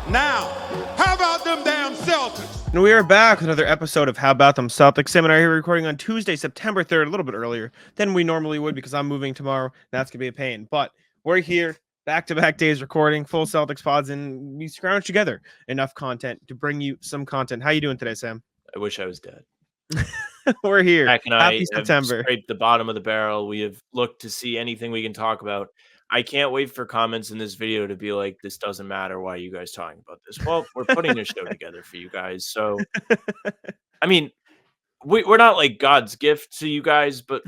Now, how about them damn Celtics? And we are back with another episode of How About Them Celtics. Sam and I are here recording on Tuesday, September 3rd, a little bit earlier than we normally would because I'm moving tomorrow. And that's going to be a pain. But we're here, back-to-back days recording, full Celtics pods, and we scrounged together enough content to bring you some content. How you doing today, Sam? I wish I was dead. We're here. Zach and Happy I have September. scraped the bottom of the barrel. We have looked to see anything we can talk about. I can't wait for comments in this video to be like, this doesn't matter. Why are you guys talking about this? Well, we're putting a show together for you guys. So, I mean, we're not like God's gift to you guys, but,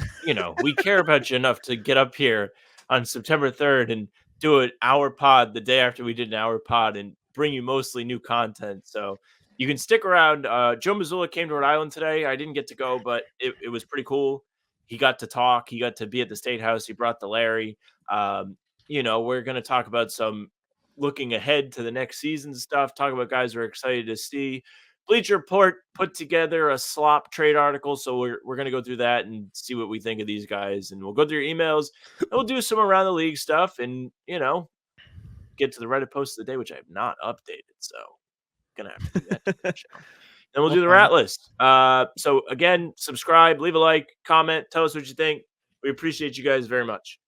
we care about you enough to get up here on September 3rd and do an hour pod the day after we did an hour pod and bring you mostly new content. So you can stick around. Joe Mazzulla came to Rhode Island today. I didn't get to go, but it was pretty cool. He got to talk. He got to be at the State House. He brought the Larry. We're going to talk about some looking ahead to the next season stuff, talk about guys we're excited to see. Bleacher Report put together a slop trade article, so we're going to go through that and see what we think of these guys, and we'll go through your emails, and we'll do some around the league stuff, and, get to the Reddit post of the day, which I have not updated, so going to have to do that to the show. Then we'll do the rat list. So, again, subscribe, leave a like, comment, tell us what you think. We appreciate you guys very much.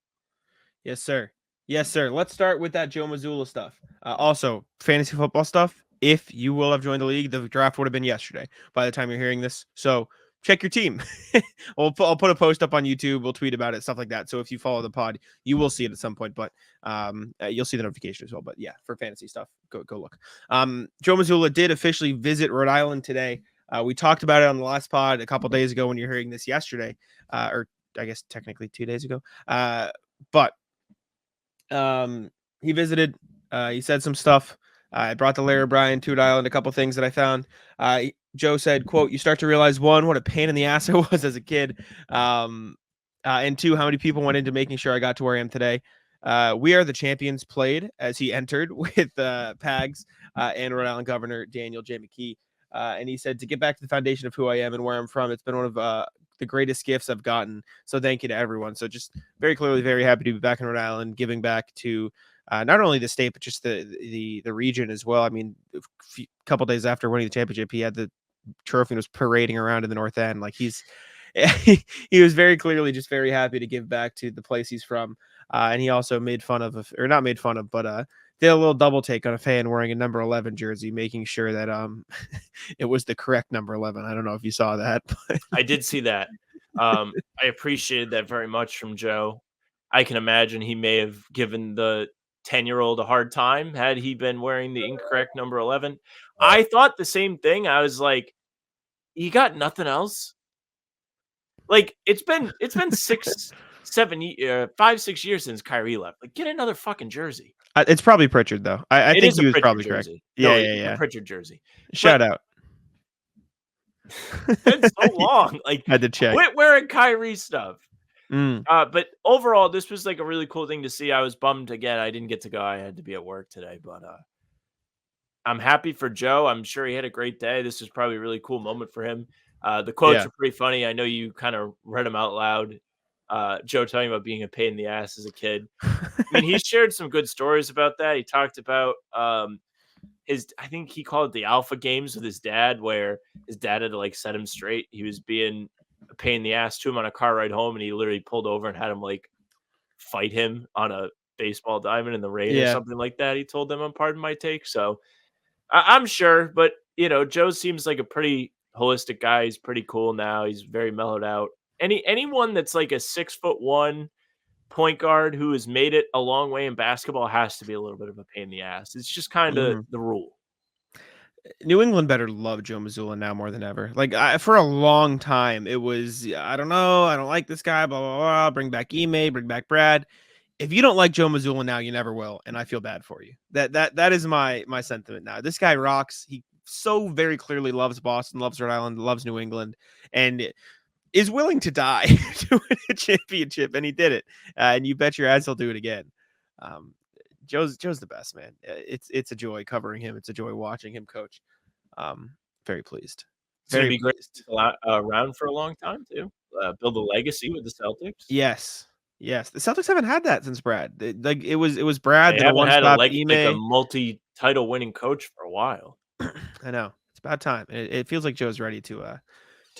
Yes, sir. Yes, sir. Let's start with that Joe Mazzulla stuff. Also, fantasy football stuff. If you will have joined the league, the draft would have been yesterday by the time you're hearing this. So check your team. I'll put a post up on YouTube. We'll tweet about it, stuff like that. So if you follow the pod, you will see it at some point, but you'll see the notification as well. But yeah, for fantasy stuff, go look. Joe Mazzulla did officially visit Rhode Island today. We talked about it on the last pod a couple days ago when you're hearing this yesterday, or I guess technically 2 days ago. But he visited. He said some stuff. I brought the Larry O'Brien to Rhode Island, a couple things that I found. Joe said, quote, "You start to realize, one, what a pain in the ass I was as a kid. And two, how many people went into making sure I got to where I am today. We Are the Champions played as he entered with Pags and Rhode Island Governor Daniel J. McKee. And he said, to get back to the foundation of who I am and where I'm from, it's been one of the greatest gifts I've gotten. So thank you to everyone." So just very clearly, very happy to be back in Rhode Island, giving back to not only the state, but just the region as well. I mean, a couple days after winning the championship, he had the trophy and was parading around in the North End. Like he was very clearly just very happy to give back to the place he's from. And he also made fun of, or not made fun of, but did a little double take on a fan wearing a number 11 jersey, making sure that it was the correct number 11. I don't know if you saw that. But I did see that. I appreciated that very much from Joe. I can imagine he may have given the 10-year-old a hard time had he been wearing the incorrect number 11. I thought the same thing. I was like, you got nothing else? Like, it's been 5, 6 years since Kyrie left. Like, get another fucking jersey. it's probably Pritchard, though. I think he was Pritchard probably jersey. correct. It's Yeah. a Pritchard jersey. Shout out. It's been so long. Like, Had to check. quit wearing Kyrie stuff. Mm. But overall, this was like a really cool thing to see. I was bummed again. I didn't get to go. I had to be at work today, but I'm happy for Joe. I'm sure he had a great day. This was probably a really cool moment for him. The quotes are pretty funny. I know you kind of read them out loud. Joe talking about being a pain in the ass as a kid. I mean, he shared some good stories about that. He talked about I think he called it the alpha games with his dad, where his dad had to like set him straight. He was being a pain in the ass to him on a car ride home, and he literally pulled over and had him like fight him on a baseball diamond in the rain or something like that. He told them on Pardon My Take. So I'm sure, but Joe seems like a pretty holistic guy. He's pretty cool now. He's very mellowed out. Anyone that's like a 6'1" point guard who has made it a long way in basketball has to be a little bit of a pain in the ass. It's just kind of the rule. New England better love Joe Mazzulla now more than ever. Like for a long time, it was, I don't know, I don't like this guy, blah, blah, blah. Bring back Ime, bring back Brad. If you don't like Joe Mazzulla now, you never will, and I feel bad for you. That is my sentiment now. This guy rocks. He so very clearly loves Boston, loves Rhode Island, loves New England, and is willing to die to win a championship, and he did it. And you bet your ass he'll do it again. Joe's the best, man. It's a joy covering him. It's a joy watching him coach. Very pleased. It's going to be great around for a long time too. Build a legacy with the Celtics. Yes. Yes, the Celtics haven't had that since Brad. It was Brad, They then a haven't had a one-stop like a Ime. multi-title winning coach for a while. I know it's about time. It feels like Joe's ready to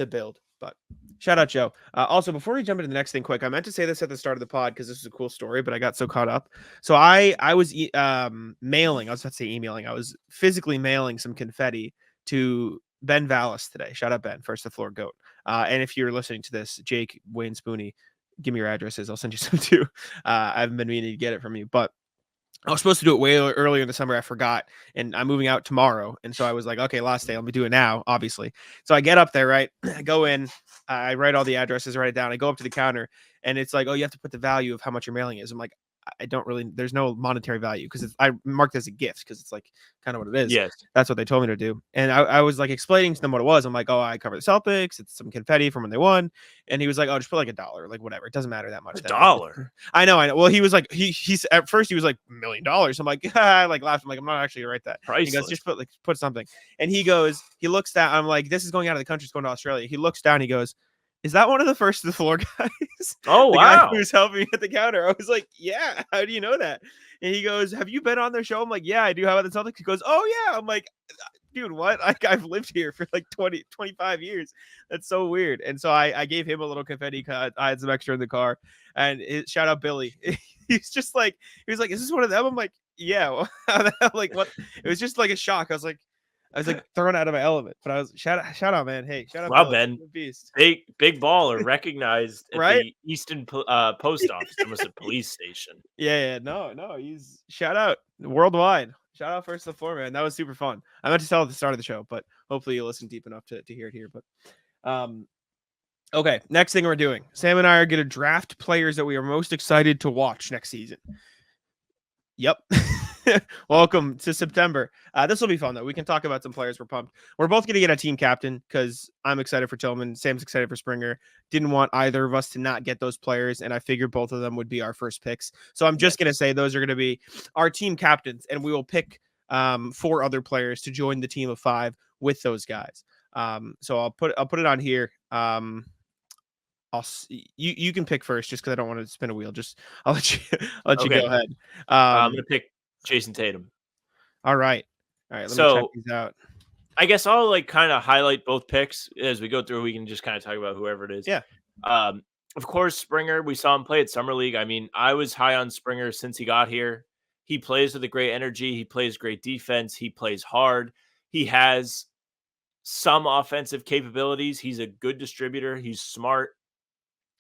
build. But shout out Joe. Also, before we jump into the next thing, quick, I meant to say this at the start of the pod because this is a cool story, but I got so caught up. So I was mailing. I was about to say emailing. I was physically mailing some confetti to Ben Vallis today. Shout out Ben, first the floor goat. And if you're listening to this, Jake, Wayne, Spooney, give me your addresses. I'll send you some too. I haven't been meaning to get it from you, but I was supposed to do it way earlier in the summer. I forgot, and I'm moving out tomorrow. And so I was like, okay, last day. Let me do it now, obviously. So I get up there, right? I go in, I write all the addresses, write it down. I go up to the counter, and it's like, oh, you have to put the value of how much your mailing is. I'm like, I don't really, there's no monetary value because I marked it as a gift because it's like kind of what it is. Yes. That's what they told me to do. And I was like explaining to them what it was. I'm like, oh, I cover the Celtics. It's some confetti from when they won. And he was like, oh, just put like $1, like whatever. It doesn't matter that much. $1. I know. Well, he was like, he's at first he was like $1 million. I'm like, I like laughed. I'm like, I'm not actually gonna write that. Priceless. He goes, just put something. And he goes, he looks down. I'm like, this is going out of the country. It's going to Australia. He looks down. He goes, is that one of the first to the floor guys? Oh, the wow. guy who was helping me at the counter. I was like, yeah, how do you know that? And he goes, have you been on their show? I'm like, yeah, I do. How about the Celtics? He goes, oh, yeah. I'm like, dude, what? I've lived here for like 25 years. That's so weird. And so I gave him a little confetti cut. I had some extra in the car. And shout out Billy. He's just like, he was like, is this one of them? I'm like, yeah. Well, like, what? It was just like a shock. I was like thrown out of my element, but I was shout out, man. Hey, shout out, wow, Billy. Ben, Beast. big baller recognized at right? the Easton Post Office, almost a police station. Yeah, no, he's shout out worldwide. Shout out first to the floor, man. That was super fun. I meant to tell at the start of the show, but hopefully you'll listen deep enough to hear it here. But okay, next thing we're doing, Sam and I are going to draft players that we are most excited to watch next season. Yep. Welcome to September. This will be fun, though. We can talk about some players we're pumped. We're both going to get a team captain because I'm excited for Tillman. Sam's excited for Springer. Didn't want either of us to not get those players, and I figured both of them would be our first picks. So I'm just going to say those are going to be our team captains, and we will pick 4 other players to join the team of 5 with those guys. So I'll put it on here. You can pick first just because I don't want to spin a wheel. I'll let you go ahead. I'm gonna pick Jason Tatum. All right. Let me check these out. I guess I'll like kind of highlight both picks as we go through. We can just kind of talk about whoever it is. Yeah. Of course, Springer. We saw him play at Summer League. I mean, I was high on Springer since he got here. He plays with a great energy. He plays great defense. He plays hard. He has some offensive capabilities. He's a good distributor. He's smart.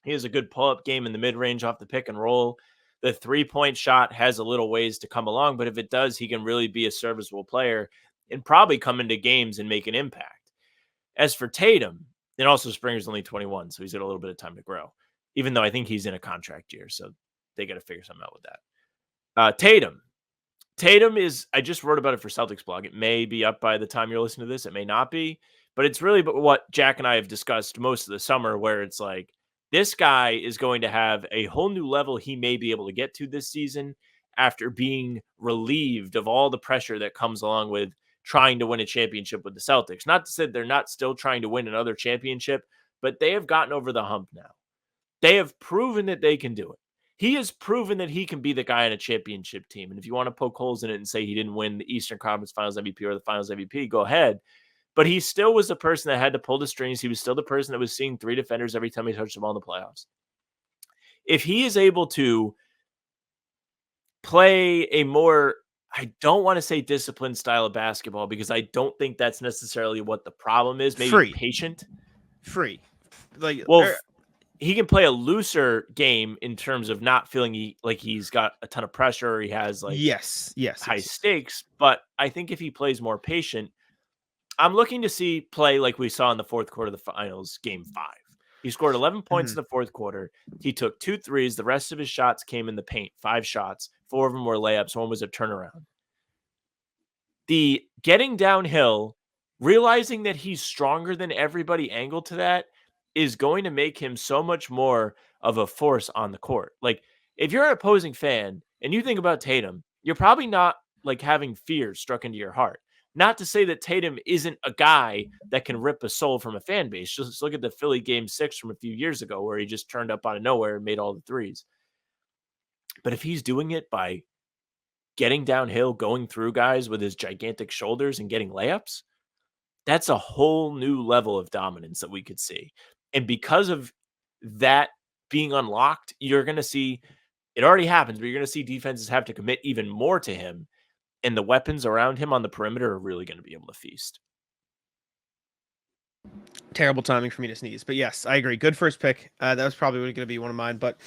He has a good pull-up game in the mid-range off the pick and roll. The three-point shot has a little ways to come along, but if it does, he can really be a serviceable player and probably come into games and make an impact. As for Tatum, and also Springer's only 21, so he's got a little bit of time to grow, even though I think he's in a contract year, so they got to figure something out with that. Tatum is, I just wrote about it for Celtics blog. It may be up by the time you're listening to this. It may not be, but it's really what Jack and I have discussed most of the summer, where it's like, this guy is going to have a whole new level he may be able to get to this season after being relieved of all the pressure that comes along with trying to win a championship with the Celtics. Not to say they're not still trying to win another championship, but they have gotten over the hump now. They have proven that they can do it. He has proven that he can be the guy on a championship team. And if you want to poke holes in it and say he didn't win the Eastern Conference Finals MVP or the Finals MVP, go ahead. But he still was the person that had to pull the strings. He was still the person that was seeing 3 defenders every time he touched the ball in the playoffs. If he is able to play a more, I don't want to say disciplined style of basketball, because I don't think that's necessarily what the problem is. Maybe patient. He can play a looser game in terms of not feeling like he's got a ton of pressure or he has like high stakes. But I think if he plays more patient, I'm looking to see play like we saw in the fourth quarter of the finals, game 5. He scored 11 points in the fourth quarter. He took 2 threes. The rest of his shots came in the paint, 5 shots. 4 of them were layups. 1 was a turnaround. The getting downhill, realizing that he's stronger than everybody angle to that, is going to make him so much more of a force on the court. Like, if you're an opposing fan and you think about Tatum, you're probably not like having fear struck into your heart. Not to say that Tatum isn't a guy that can rip a soul from a fan base. Just look at the Philly Game 6 from a few years ago where he just turned up out of nowhere and made all the threes. But if he's doing it by getting downhill, going through guys with his gigantic shoulders and getting layups, that's a whole new level of dominance that we could see. And because of that being unlocked, you're going to see it already happens, but you're going to see defenses have to commit even more to him. And the weapons around him on the perimeter are really going to be able to feast. Terrible timing for me to sneeze, but yes, I agree. Good first pick. That was probably going to be one of mine, but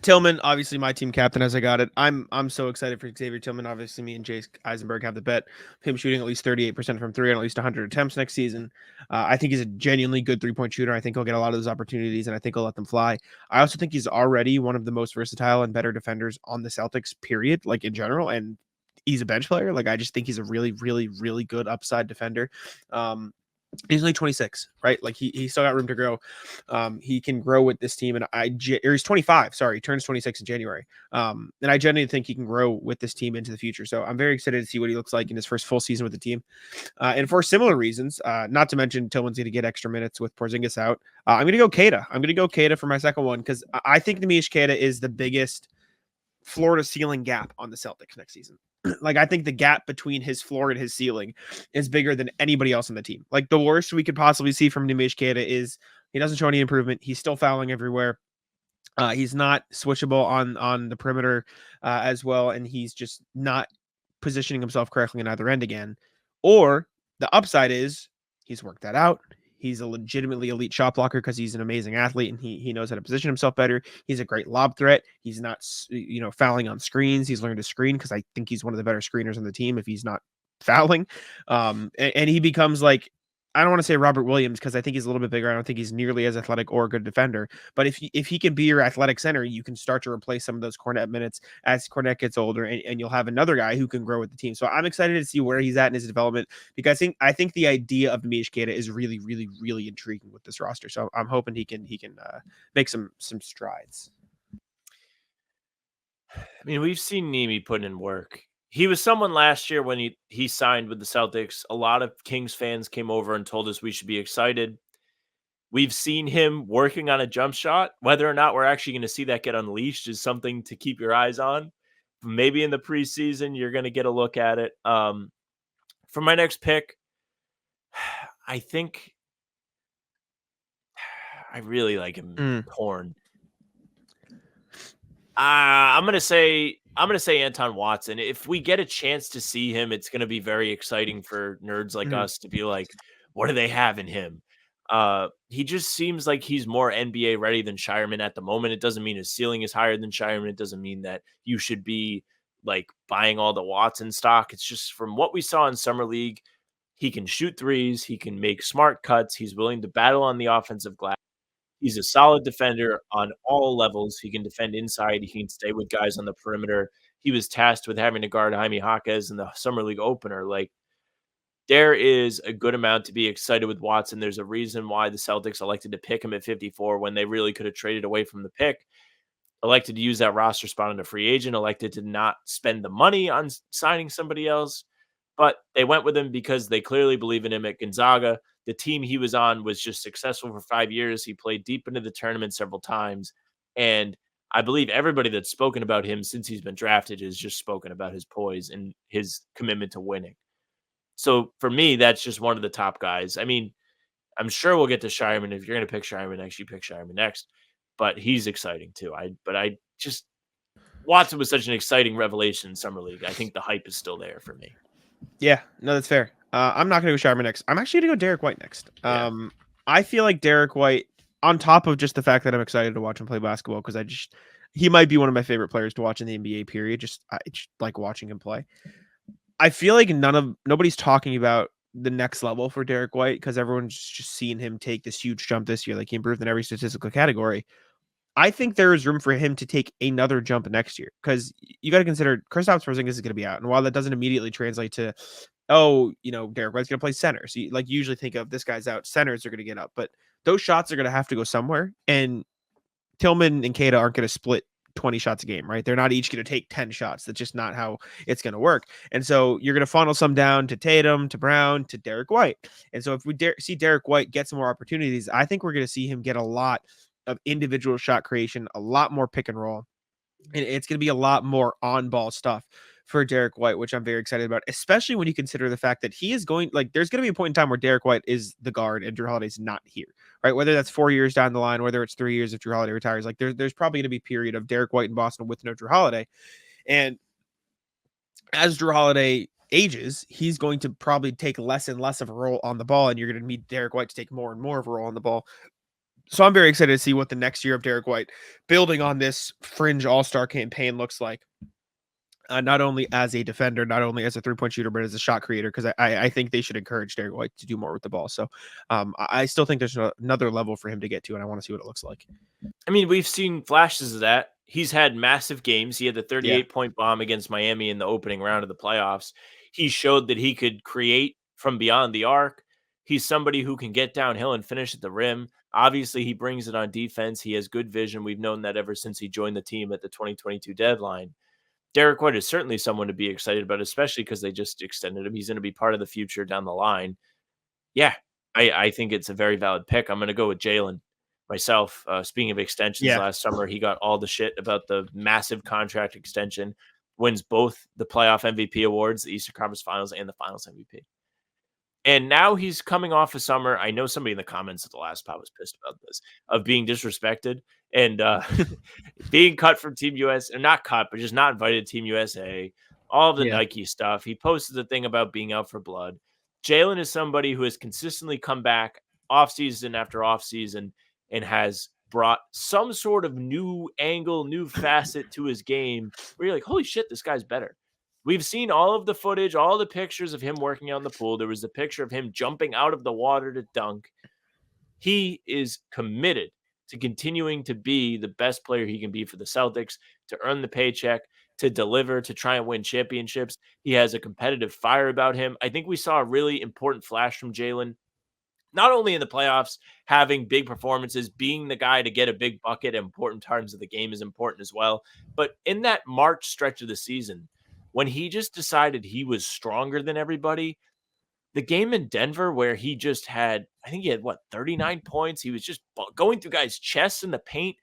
Tillman, obviously my team captain as I got it. I'm so excited for Xavier Tillman. Obviously, me and Jace Eisenberg have the bet him shooting at least 38% from three and at least 100 attempts next season. I think he's a genuinely good 3-point shooter. I think he'll get a lot of those opportunities, and I think he'll let them fly. I also think he's already one of the most versatile and better defenders on the Celtics, period, like in general. And he's a bench player. Like I just think he's a really, really, really good upside defender. He's only 26, right? Like he still got room to grow. He can grow with this team, and or he's 25. Sorry, he turns 26 in January. And I genuinely think he can grow with this team into the future. So I'm very excited to see what he looks like in his first full season with the team. And for similar reasons, not to mention Tillman's going to get extra minutes with Porzingis out. I'm going to go Keita. I'm going to go Keita for my second one because I think Nemish Keita is the biggest floor to ceiling gap on the Celtics next season. Like I think the gap between his floor and his ceiling is bigger than anybody else on the team. Like the worst we could possibly see from Nemish Keita is he doesn't show any improvement. He's still fouling everywhere. He's not switchable on the perimeter as well, and he's just not positioning himself correctly on either end again. Or the upside is he's worked that out. He's a legitimately elite shot blocker because he's an amazing athlete and he knows how to position himself better. He's a great lob threat. He's not, fouling on screens. He's learned to screen because I think he's one of the better screeners on the team if he's not fouling. And he becomes like, I don't want to say Robert Williams because I think he's a little bit bigger. I don't think he's nearly as athletic or a good defender. But if he can be your athletic center, you can start to replace some of those Kornet minutes as Kornet gets older, and you'll have another guy who can grow with the team. So I'm excited to see where he's at in his development because I think the idea of Nemish Keita is really, really, really intriguing with this roster. So I'm hoping he can make some strides. I mean, we've seen Nemi put in work. He was someone last year when he signed with the Celtics. A lot of Kings fans came over and told us we should be excited. We've seen him working on a jump shot. Whether or not we're actually going to see that get unleashed is something to keep your eyes on. Maybe in the preseason, you're going to get a look at it. For my next pick, I think I really like him. Torn. I'm gonna say Anton Watson. If we get a chance to see him, it's gonna be very exciting for nerds like us to be like, what do they have in him? He just seems like he's more NBA ready than Shireman at the moment. It doesn't mean his ceiling is higher than Shireman. It doesn't mean that you should be like buying all the Watson stock. It's just from what we saw in Summer League, he can shoot threes, he can make smart cuts, he's willing to battle on the offensive glass. He's a solid defender on all levels. He can defend inside. He can stay with guys on the perimeter. He was tasked with having to guard Jaime Jaquez in the Summer League opener. Like, there is a good amount to be excited with Watson. There's a reason why the Celtics elected to pick him at 54 when they really could have traded away from the pick. Elected to use that roster spot on a free agent. Elected to not spend the money on signing somebody else. But they went with him because they clearly believe in him at Gonzaga. The team he was on was just successful for 5 years. He played deep into the tournament several times. And I believe everybody that's spoken about him since he's been drafted has just spoken about his poise and his commitment to winning. So for me, that's just one of the top guys. I mean, I'm sure we'll get to Shireman. If you're going to pick Shireman next, you pick Shireman next. But he's exciting too. Watson was such an exciting revelation in Summer League. I think the hype is still there for me. Yeah, no, that's fair. I'm not going to go Shireman next. I'm actually going to go Derek White next. Yeah. I feel like Derek White, on top of just the fact that I'm excited to watch him play basketball, because he might be one of my favorite players to watch in the NBA period. I just like watching him play. I feel like nobody's talking about the next level for Derek White because everyone's just seeing him take this huge jump this year. Like he improved in every statistical category. I think there is room for him to take another jump next year because you got to consider Kristaps Porzingis is going to be out. And while that doesn't immediately translate to, Derek White's going to play center. So you usually think of this guy's out, centers are going to get up, but those shots are going to have to go somewhere. And Tillman and Keita aren't going to split 20 shots a game, right? They're not each going to take 10 shots. That's just not how it's going to work. And so you're going to funnel some down to Tatum, to Brown, to Derek White. And so if we see Derek White get some more opportunities, I think we're going to see him get a lot of individual shot creation, a lot more pick and roll. And it's going to be a lot more on-ball stuff for Derek White, which I'm very excited about, especially when you consider the fact that he is going, like, there's going to be a point in time where Derek White is the guard and Drew Holiday's not here, right? Whether that's 4 years down the line, whether it's 3 years if Drew Holiday retires, like there's probably going to be a period of Derek White in Boston with no Drew Holiday. And as Drew Holiday ages, he's going to probably take less and less of a role on the ball, and you're going to need Derek White to take more and more of a role on the ball. So I'm very excited to see what the next year of Derek White, building on this fringe all-star campaign, looks like. Not only as a defender, not only as a three-point shooter, but as a shot creator, because I think they should encourage Derek White to do more with the ball. So I still think there's another level for him to get to, and I want to see what it looks like. I mean, we've seen flashes of that. He's had massive games. He had the 38-point bomb against Miami in the opening round of the playoffs. He showed that he could create from beyond the arc. He's somebody who can get downhill and finish at the rim. Obviously, he brings it on defense. He has good vision. We've known that ever since he joined the team at the 2022 deadline. Derek White is certainly someone to be excited about, especially because they just extended him. He's going to be part of the future down the line. Yeah, I think it's a very valid pick. I'm going to go with Jalen myself. Speaking of extensions, last summer, he got all the shit about the massive contract extension, wins both the playoff MVP awards, the Eastern Conference Finals, and the Finals MVP. And now he's coming off a summer. I know somebody in the comments of the last pod was pissed about this, of being disrespected and being cut from Team USA, or not cut, but just not invited to Team USA, all of the Nike stuff. He posted the thing about being out for blood. Jalen is somebody who has consistently come back offseason after offseason and has brought some sort of new angle, new facet to his game where you're like, holy shit, this guy's better. We've seen all of the footage, all the pictures of him working on the pool. There was a picture of him jumping out of the water to dunk. He is committed to continuing to be the best player he can be for the Celtics, to earn the paycheck, to deliver, to try and win championships. He has a competitive fire about him. I think we saw a really important flash from Jalen, not only in the playoffs, having big performances, being the guy to get a big bucket at important times of the game is important as well. But in that March stretch of the season, when he just decided he was stronger than everybody, the game in Denver where he just had, I think he had 39 points. He was just going through guys' chests in the paint.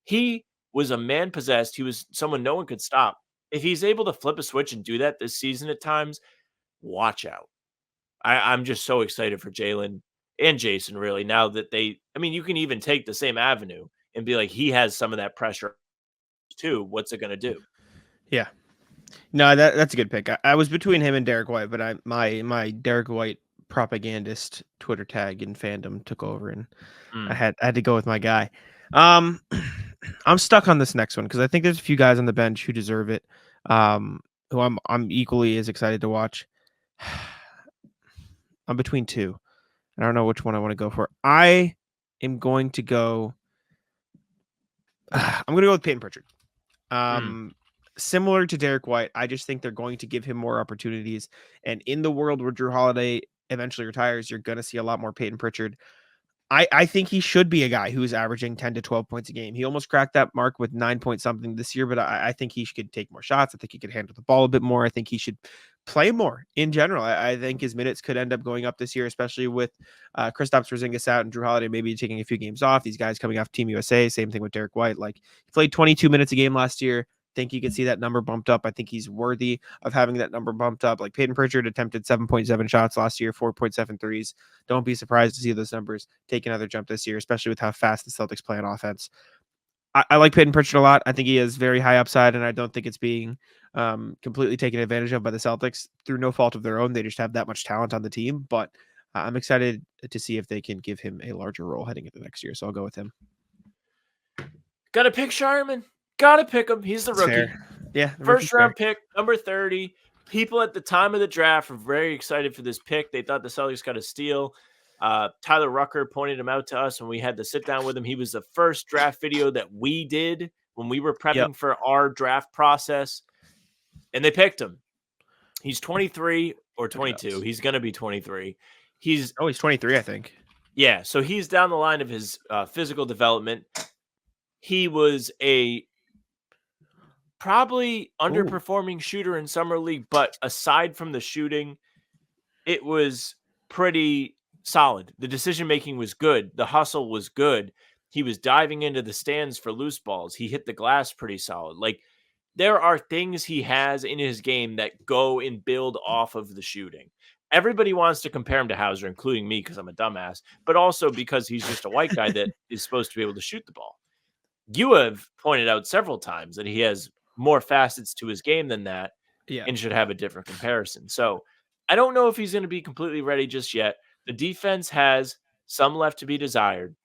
He was a man possessed. He was someone no one could stop. If he's able to flip a switch and do that this season at times, watch out. I'm just so excited for Jalen and Jason, really, now that you can even take the same avenue and be like, he has some of that pressure too. What's it going to do? Yeah. No, that's a good pick. I was between him and Derek White, but my Derek White propagandist Twitter tag and fandom took over, and I had to go with my guy. I'm stuck on this next one because I think there's a few guys on the bench who deserve it, who I'm equally as excited to watch. I'm between two. I don't know which one I want to go for. I am going to go. I'm going to go with Peyton Pritchard. Similar to Derek White, I just think they're going to give him more opportunities. And in the world where Drew Holiday eventually retires, you're going to see a lot more Peyton Pritchard. I think he should be a guy who's averaging 10 to 12 points a game. He almost cracked that mark with 9 point something this year, but I think he could take more shots. I think he could handle the ball a bit more. I think he should play more in general. I think his minutes could end up going up this year, especially with Kristaps Porzingis out and Drew Holiday maybe taking a few games off. These guys coming off Team USA, same thing with Derek White. Like, he played 22 minutes a game last year. Think you could see that number bumped up. I think he's worthy of having that number bumped up. Like, Peyton Pritchard attempted 7.7 shots last year, 4.7 threes. Don't be surprised to see those numbers take another jump this year, especially with how fast the Celtics play on offense. I like Peyton Pritchard a lot. I think he has very high upside, and I don't think it's being completely taken advantage of by the Celtics through no fault of their own. They just have that much talent on the team, but I'm excited to see if they can give him a larger role heading into next year. So I'll go with him. Got to pick Sharman. Got to pick him. He's the rookie. Fair. Yeah. First round pick, number 30. People at the time of the draft were very excited for this pick. They thought the Celtics got a steal. Tyler Rucker pointed him out to us when we had to sit down with him. He was the first draft video that we did when we were prepping for our draft process, and they picked him. He's 23 or 22. He's going to be 23. He's 23, I think. Yeah, so he's down the line of his physical development. He was a probably underperforming shooter in summer league, but aside from the shooting, it was pretty solid. The decision making was good. The hustle was good. He was diving into the stands for loose balls. He hit the glass pretty solid. Like, there are things he has in his game that go and build off of the shooting. Everybody wants to compare him to Hauser, including me, because I'm a dumbass, but also because he's just a white guy that is supposed to be able to shoot the ball. You have pointed out several times that he has more facets to his game than that, and should have a different comparison. So I don't know if he's going to be completely ready just yet. The defense has some left to be desired,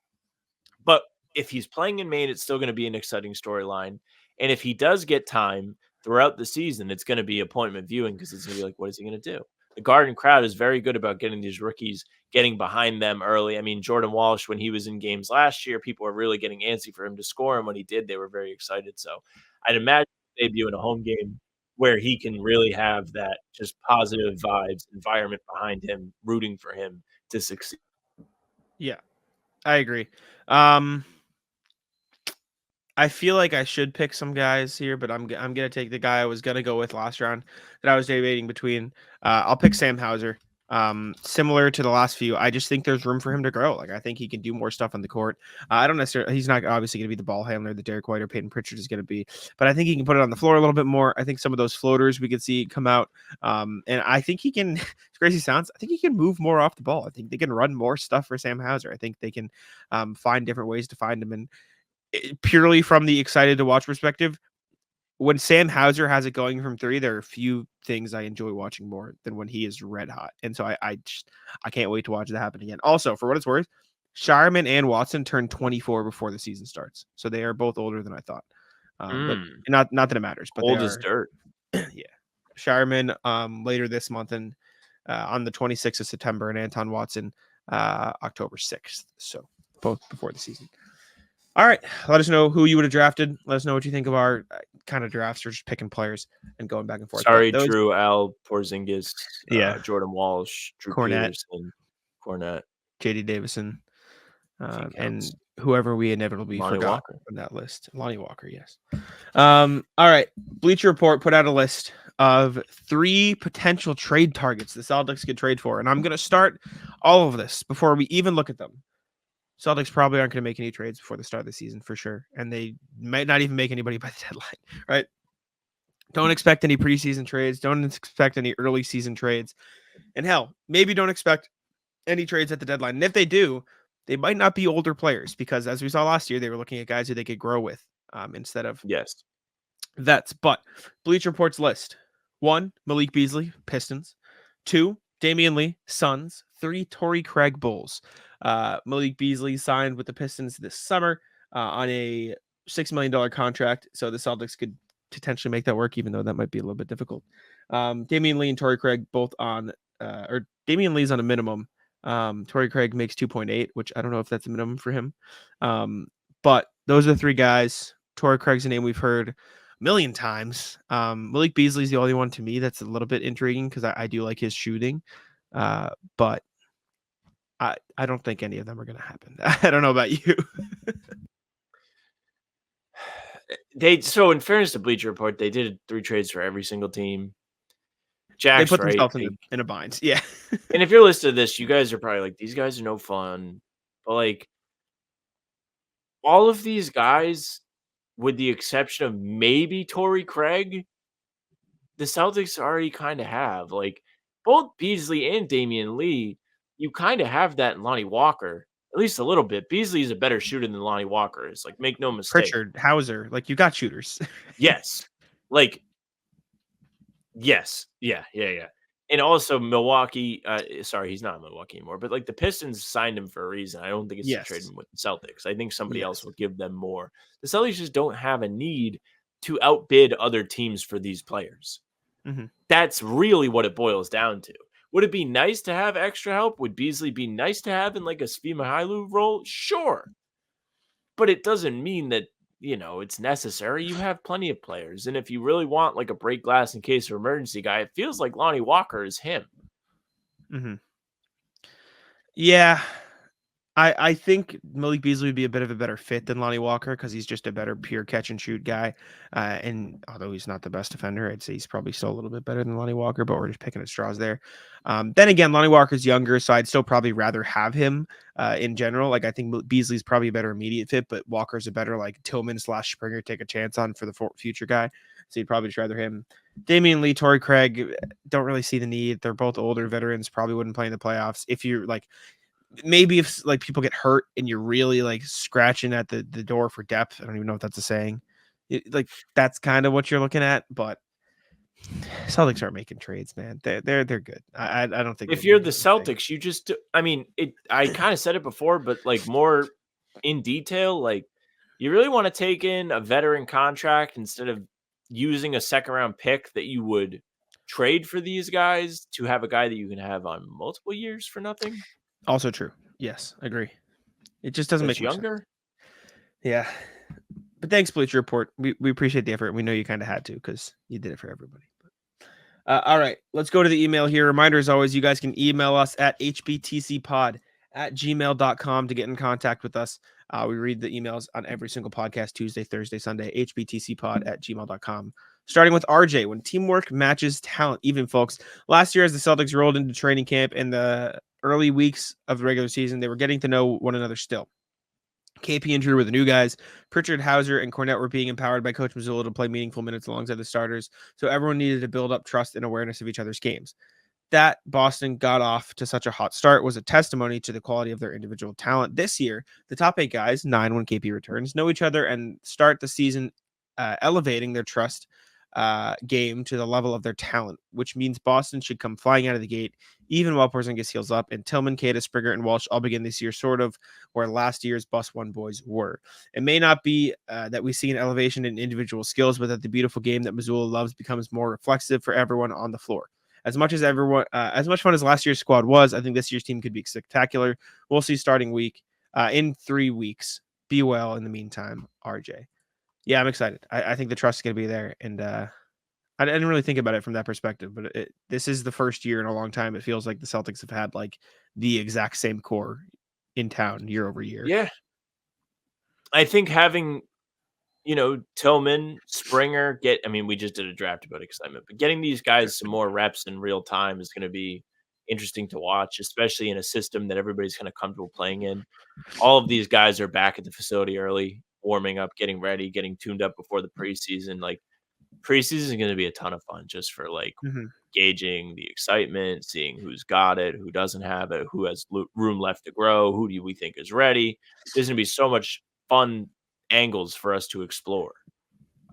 but if he's playing in Maine, it's still going to be an exciting storyline. And if he does get time throughout the season, it's going to be appointment viewing, because it's going to be like, what is he going to do? The Garden crowd is very good about getting these rookies, getting behind them early. I mean, Jordan Walsh, when he was in games last year, people were really getting antsy for him to score. And when he did, they were very excited. So I'd imagine debut in a home game where he can really have that just positive vibes environment behind him, rooting for him to succeed. Yeah, I agree. I feel like I should pick some guys here, but I'm gonna take the guy I was gonna go with last round that I was debating between. I'll pick Sam Hauser. Similar to the last few, I just think there's room for him to grow. Like, I think he can do more stuff on the court. I don't necessarily, he's not obviously going to be the ball handler that Derek White or Peyton Pritchard is going to be, but I think he can put it on the floor a little bit more. I think some of those floaters we could see come out. And I think he can, as crazy sounds, I think he can move more off the ball. I think they can run more stuff for Sam Hauser. I think they can find different ways to find him. And purely from the excited to watch perspective, when Sam Hauser has it going from three, there are a few things I enjoy watching more than when he is red hot. And so I can't wait to watch that happen again. Also, for what it's worth, Shireman and Watson turned 24 before the season starts. So they are both older than I thought. But not that it matters, but old as dirt. Yeah. Shireman later this month and on the 26th of September, and Anton Watson October 6th. So both before the season. All right. Let us know who you would have drafted. Let us know what you think of our kind of drafts, or just picking players and going back and forth. Sorry, Drew, Al, Porzingis, Jordan Walsh, Drew Cornette, Peterson, Cornette, JD Davison, and whoever we inevitably forgot on that list. Lonnie Walker, yes. All right. Bleacher Report put out a list of 3 potential trade targets the Celtics could trade for. And I'm going to start all of this before we even look at them. Celtics probably aren't going to make any trades before the start of the season for sure. And they might not even make anybody by the deadline, right? Don't expect any preseason trades. Don't expect any early season trades. And hell, maybe don't expect any trades at the deadline. And if they do, they might not be older players, because as we saw last year, they were looking at guys who they could grow with instead of vets. But Bleacher Report's list: 1, Malik Beasley, Pistons; 2, Damian Lee, Suns; 3, Torrey Craig, Bulls. Malik Beasley signed with the Pistons this summer on a $6 million contract, so the Celtics could potentially make that work, even though that might be a little bit difficult. Damian Lee and Torrey Craig both on, or Damian Lee's on a minimum. Torrey Craig makes 2.8, which I don't know if that's a minimum for him. But those are the 3 guys. Torrey Craig's a name we've heard a million times. Malik Beasley's the only one to me that's a little bit intriguing, because I do like his shooting. But I don't think any of them are going to happen. I don't know about you. So in fairness to Bleacher Report, they did 3 trades for every single team. Jack's they put themselves in a bind. Yeah. And if you're listening to this, you guys are probably like, these guys are no fun. But like, all of these guys, with the exception of maybe Torrey Craig, the Celtics already kind of have. Like, both Beasley and Damian Lee, you kind of have that in Lonnie Walker, at least a little bit. Beasley is a better shooter than Lonnie Walker is. Like, make no mistake. Pritchard, Hauser, like, you got shooters. Yes. Like, yes. Yeah. And also Milwaukee, sorry, he's not in Milwaukee anymore, but like the Pistons signed him for a reason. I don't think it's to trade him with the Celtics. I think somebody else will give them more. The Celtics just don't have a need to outbid other teams for these players. Mm-hmm. That's really what it boils down to. Would it be nice to have extra help? Would Beasley be nice to have in like a Svi Mykhailiuk role? Sure. But it doesn't mean that, it's necessary. You have plenty of players. And if you really want like a break glass in case of emergency guy, it feels like Lonnie Walker is him. Mm-hmm. Yeah. I think Malik Beasley would be a bit of a better fit than Lonnie Walker because he's just a better pure catch and shoot guy. And although he's not the best defender, I'd say he's probably still a little bit better than Lonnie Walker, but we're just picking at straws there. Then again, Lonnie Walker's younger, so I'd still probably rather have him in general. Like I think Beasley's probably a better immediate fit, but Walker's a better like Tillman / Springer take a chance on for the future guy. So you'd probably just rather him. Damian Lee, Torrey Craig, don't really see the need. They're both older veterans, probably wouldn't play in the playoffs. If you're like, maybe if like people get hurt and you're really like scratching at the door for depth, I don't even know if that's a saying. Like that's kind of what you're looking at, but Celtics aren't making trades, man. They're good. I don't think if you're the Celtics, you just, I mean, I kind of said it before, but like more in detail, like you really want to take in a veteran contract instead of using a second round pick that you would trade for these guys to have a guy that you can have on multiple years for nothing. Also true. Yes, agree. It just doesn't make younger. Sense. Yeah. But thanks, Bleacher Report. We appreciate the effort. We know you kind of had to because you did it for everybody. All right, let's go to the email here. Reminder, as always, you guys can email us at hbtcpod@gmail.com to get in contact with us. We read the emails on every single podcast, Tuesday, Thursday, Sunday, hbtcpod@gmail.com. Starting with RJ, when teamwork matches talent, even folks. Last year, as the Celtics rolled into training camp in the early weeks of the regular season, they were getting to know one another still. KP and Drew were the new guys. Pritchard, Hauser, and Cornette were being empowered by Coach Mazzulla to play meaningful minutes alongside the starters, so everyone needed to build up trust and awareness of each other's games. That Boston got off to such a hot start was a testimony to the quality of their individual talent. This year, the top 8 guys, 9 when KP returns, know each other and start the season elevating their trust game to the level of their talent, which means Boston should come flying out of the gate, even while Porzingis heals up, and Tillman, Kata, Springer, and Walsh all begin this year sort of where last year's Bus One boys were. It may not be that we see an elevation in individual skills, but that the beautiful game that Mazzulla loves becomes more reflexive for everyone on the floor. As much fun as last year's squad was, I think this year's team could be spectacular. We'll see starting week in 3 weeks. Be well in the meantime, RJ. Yeah, I'm excited. I think the trust is going to be there. And I didn't really think about it from that perspective, but this is the first year in a long time. It feels like the Celtics have had like the exact same core in town year over year. Yeah. I think having, Tillman, Springer, we just did a draft about excitement, but getting these guys some more reps in real time is going to be interesting to watch, especially in a system that everybody's kind of comfortable playing in. All of these guys are back at the facility early, warming up, getting ready, getting tuned up before the preseason. Like preseason is going to be a ton of fun just for like gauging the excitement, seeing who's got it, who doesn't have it, who has room left to grow, who do we think is ready. There's going to be so much fun angles for us to explore.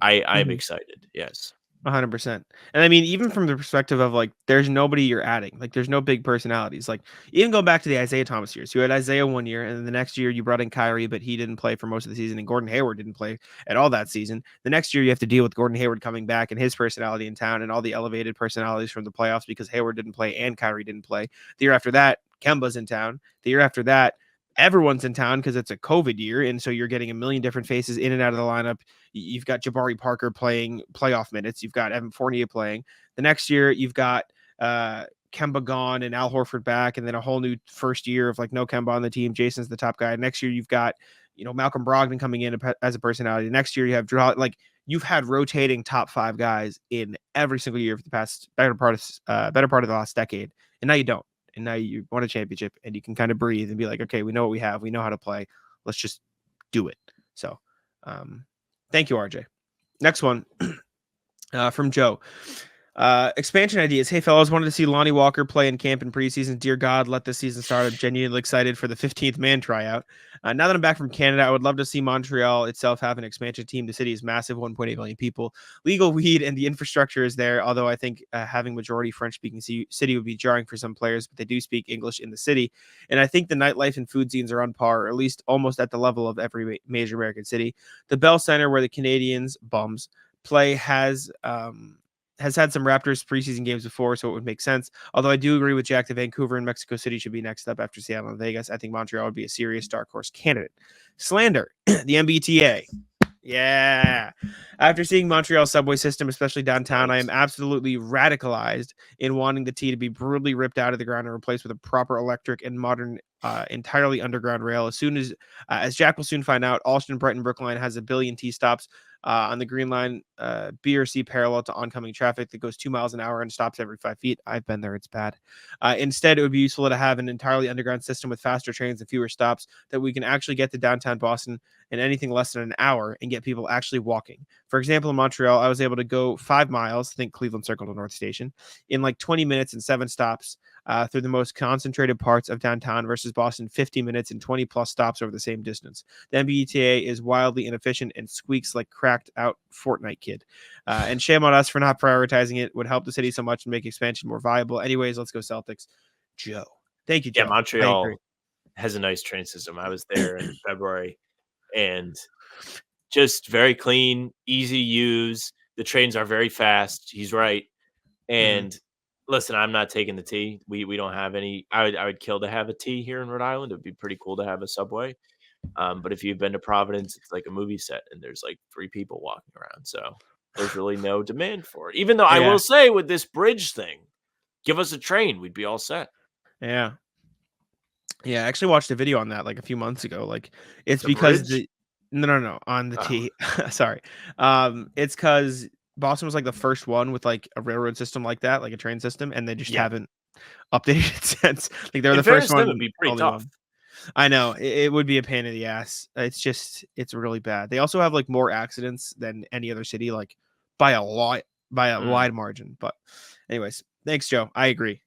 I'm excited. Yes. 100%. And I mean, even from the perspective of like, there's nobody you're adding, like there's no big personalities. Like even go back to the Isaiah Thomas years. You had Isaiah one year, and then the next year you brought in Kyrie, but he didn't play for most of the season, and Gordon Hayward didn't play at all that season. The next year you have to deal with Gordon Hayward coming back and his personality in town and all the elevated personalities from the playoffs because Hayward didn't play and Kyrie didn't play. The year after that, Kemba's in town. The year after that, everyone's in town because it's a COVID year. And so you're getting a million different faces in and out of the lineup. You've got Jabari Parker playing playoff minutes. You've got Evan Fournier playing. The next year, you've got Kemba gone and Al Horford back. And then a whole new first year of like no Kemba on the team. Jason's the top guy. Next year, you've got, Malcolm Brogdon coming in as a personality. Next year, you have you've had rotating top 5 guys in every single year for the past better part of the last decade. And now you don't. And now you won a championship and you can kind of breathe and be like, okay, we know what we have. We know how to play. Let's just do it. So thank you, RJ. Next one from Joe. Expansion ideas. Hey, fellas, wanted to see Lonnie Walker play in camp in preseason. Dear God, let this season start. I'm genuinely excited for the 15th man tryout. Now that I'm back from Canada, I would love to see Montreal itself have an expansion team. The city is massive, 1.8 million people. Legal weed and the infrastructure is there, although I think having majority French-speaking city would be jarring for some players, but they do speak English in the city. And I think the nightlife and food scenes are on par, or at least almost at the level of every major American city. The Bell Center, where the Canadians, bums, play has had some Raptors preseason games before, so it would make sense. Although I do agree with Jack that Vancouver and Mexico City should be next up after Seattle and Vegas. I think Montreal would be a serious dark horse candidate. Slander, the MBTA. Yeah. After seeing Montreal's subway system, especially downtown, I am Nice. absolutely radicalized in wanting the T to be brutally ripped out of the ground and replaced with a proper electric and modern, entirely underground rail. As Jack will soon find out, Alston, Brighton, Brookline has a billion T stops on the Green Line, B or C parallel to oncoming traffic that goes 2 miles an hour and stops every 5 feet. I've been there; it's bad. Instead, it would be useful to have an entirely underground system with faster trains and fewer stops that we can actually get to downtown Boston in anything less than an hour and get people actually walking. For example, in Montreal, I was able to go 5 miles, think Cleveland Circle to North Station, in like 20 minutes and 7 stops through the most concentrated parts of downtown versus Boston, 50 minutes and 20 plus stops over the same distance. The MBTA is wildly inefficient and squeaks like cracked out Fortnite kid. And shame on us for not prioritizing it. Would help the city so much and make expansion more viable. Anyways, let's go Celtics. Joe. Thank you, Joe. Yeah, Montreal has a nice train system. I was there in February, and just very clean, easy to use. The trains are very fast. He's right. And listen, I'm not taking the T. We don't have any. I would kill to have a T here in Rhode Island. It would be pretty cool to have a subway. But if you've been to Providence, it's like a movie set, and there's like 3 people walking around. So there's really no demand for it. Even though I will say, with this bridge thing, give us a train, we'd be all set. Yeah. Yeah, I actually watched a video on that like a few months ago. Like it's The because bridge? no, on the T. Sorry. It's because Boston was like the first one with like a railroad system like that, like a train system, and they just haven't updated it since. Like they're In the fairness first to them, one. it'd be pretty Only tough. one. I know it would be a pain in the ass. It's really bad. They also have like more accidents than any other city, like by a lot, by a wide margin. But anyways, thanks, Joe. I agree.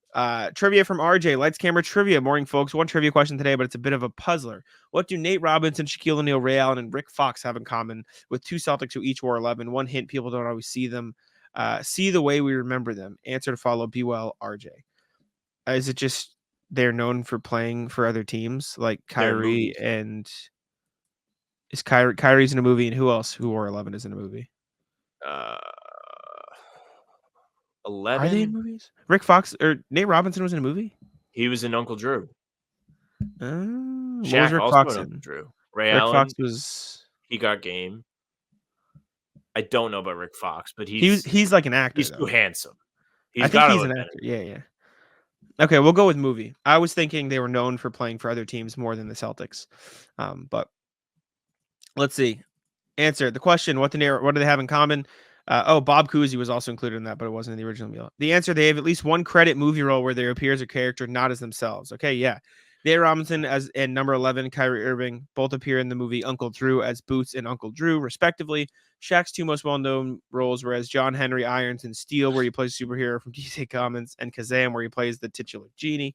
Trivia from RJ. Lights, camera, trivia. Morning, folks. One trivia question today, but it's a bit of a puzzler. What do Nate Robinson, Shaquille O'Neal, Ray Allen, and Rick Fox have in common with 2 Celtics who each wore 11? One hint: people don't always see them. See the way we remember them. Answer to follow. Be well, RJ. Is it just they're known for playing for other teams like Kyrie and is Kyrie's in a movie, and who else who wore 11 is in a movie? 11? Are they in movies? Rick Fox or Nate Robinson was in a movie? He was in Uncle Drew. What was Shaq Rick also Fox in in? Uncle Drew. Ray Rick Allen, Fox was he got game. I don't know about Rick Fox, but he's like an actor. He's too handsome. I think he's an actor. Yeah. Okay, we'll go with movie. I was thinking they were known for playing for other teams more than the Celtics. But let's see. Answer the question: what do they have in common? Bob Cousy was also included in that, but it wasn't in the original meal. The answer: they have at least one credit movie role where they appear as a character, not as themselves. Okay, yeah. Nate Robinson and number 11, Kyrie Irving, both appear in the movie Uncle Drew as Boots and Uncle Drew, respectively. Shaq's 2 most well-known roles were as John Henry Irons in Steel, where he plays a superhero from DC Comics, and Kazam, where he plays the titular genie.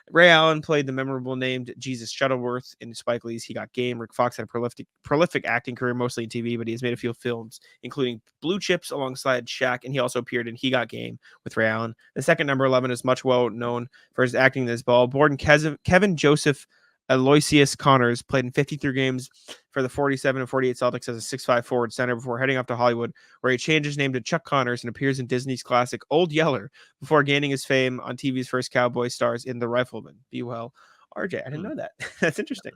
Ray Allen played the memorable named Jesus Shuttleworth in Spike Lee's He Got Game. Rick Fox had a prolific acting career, mostly in TV, but he has made a few films, including Blue Chips alongside Shaq, and he also appeared in He Got Game with Ray Allen. The second number 11 is much well known for his acting in this ball. Born Kevin Joseph Aloysius Connors played in 53 games for the 47 and 48 Celtics as a 6'5" forward center before heading off to Hollywood, where he changed his name to Chuck Connors and appears in Disney's classic Old Yeller before gaining his fame on TV's first Cowboy stars in The Rifleman. Be well, RJ. I didn't know that. That's interesting.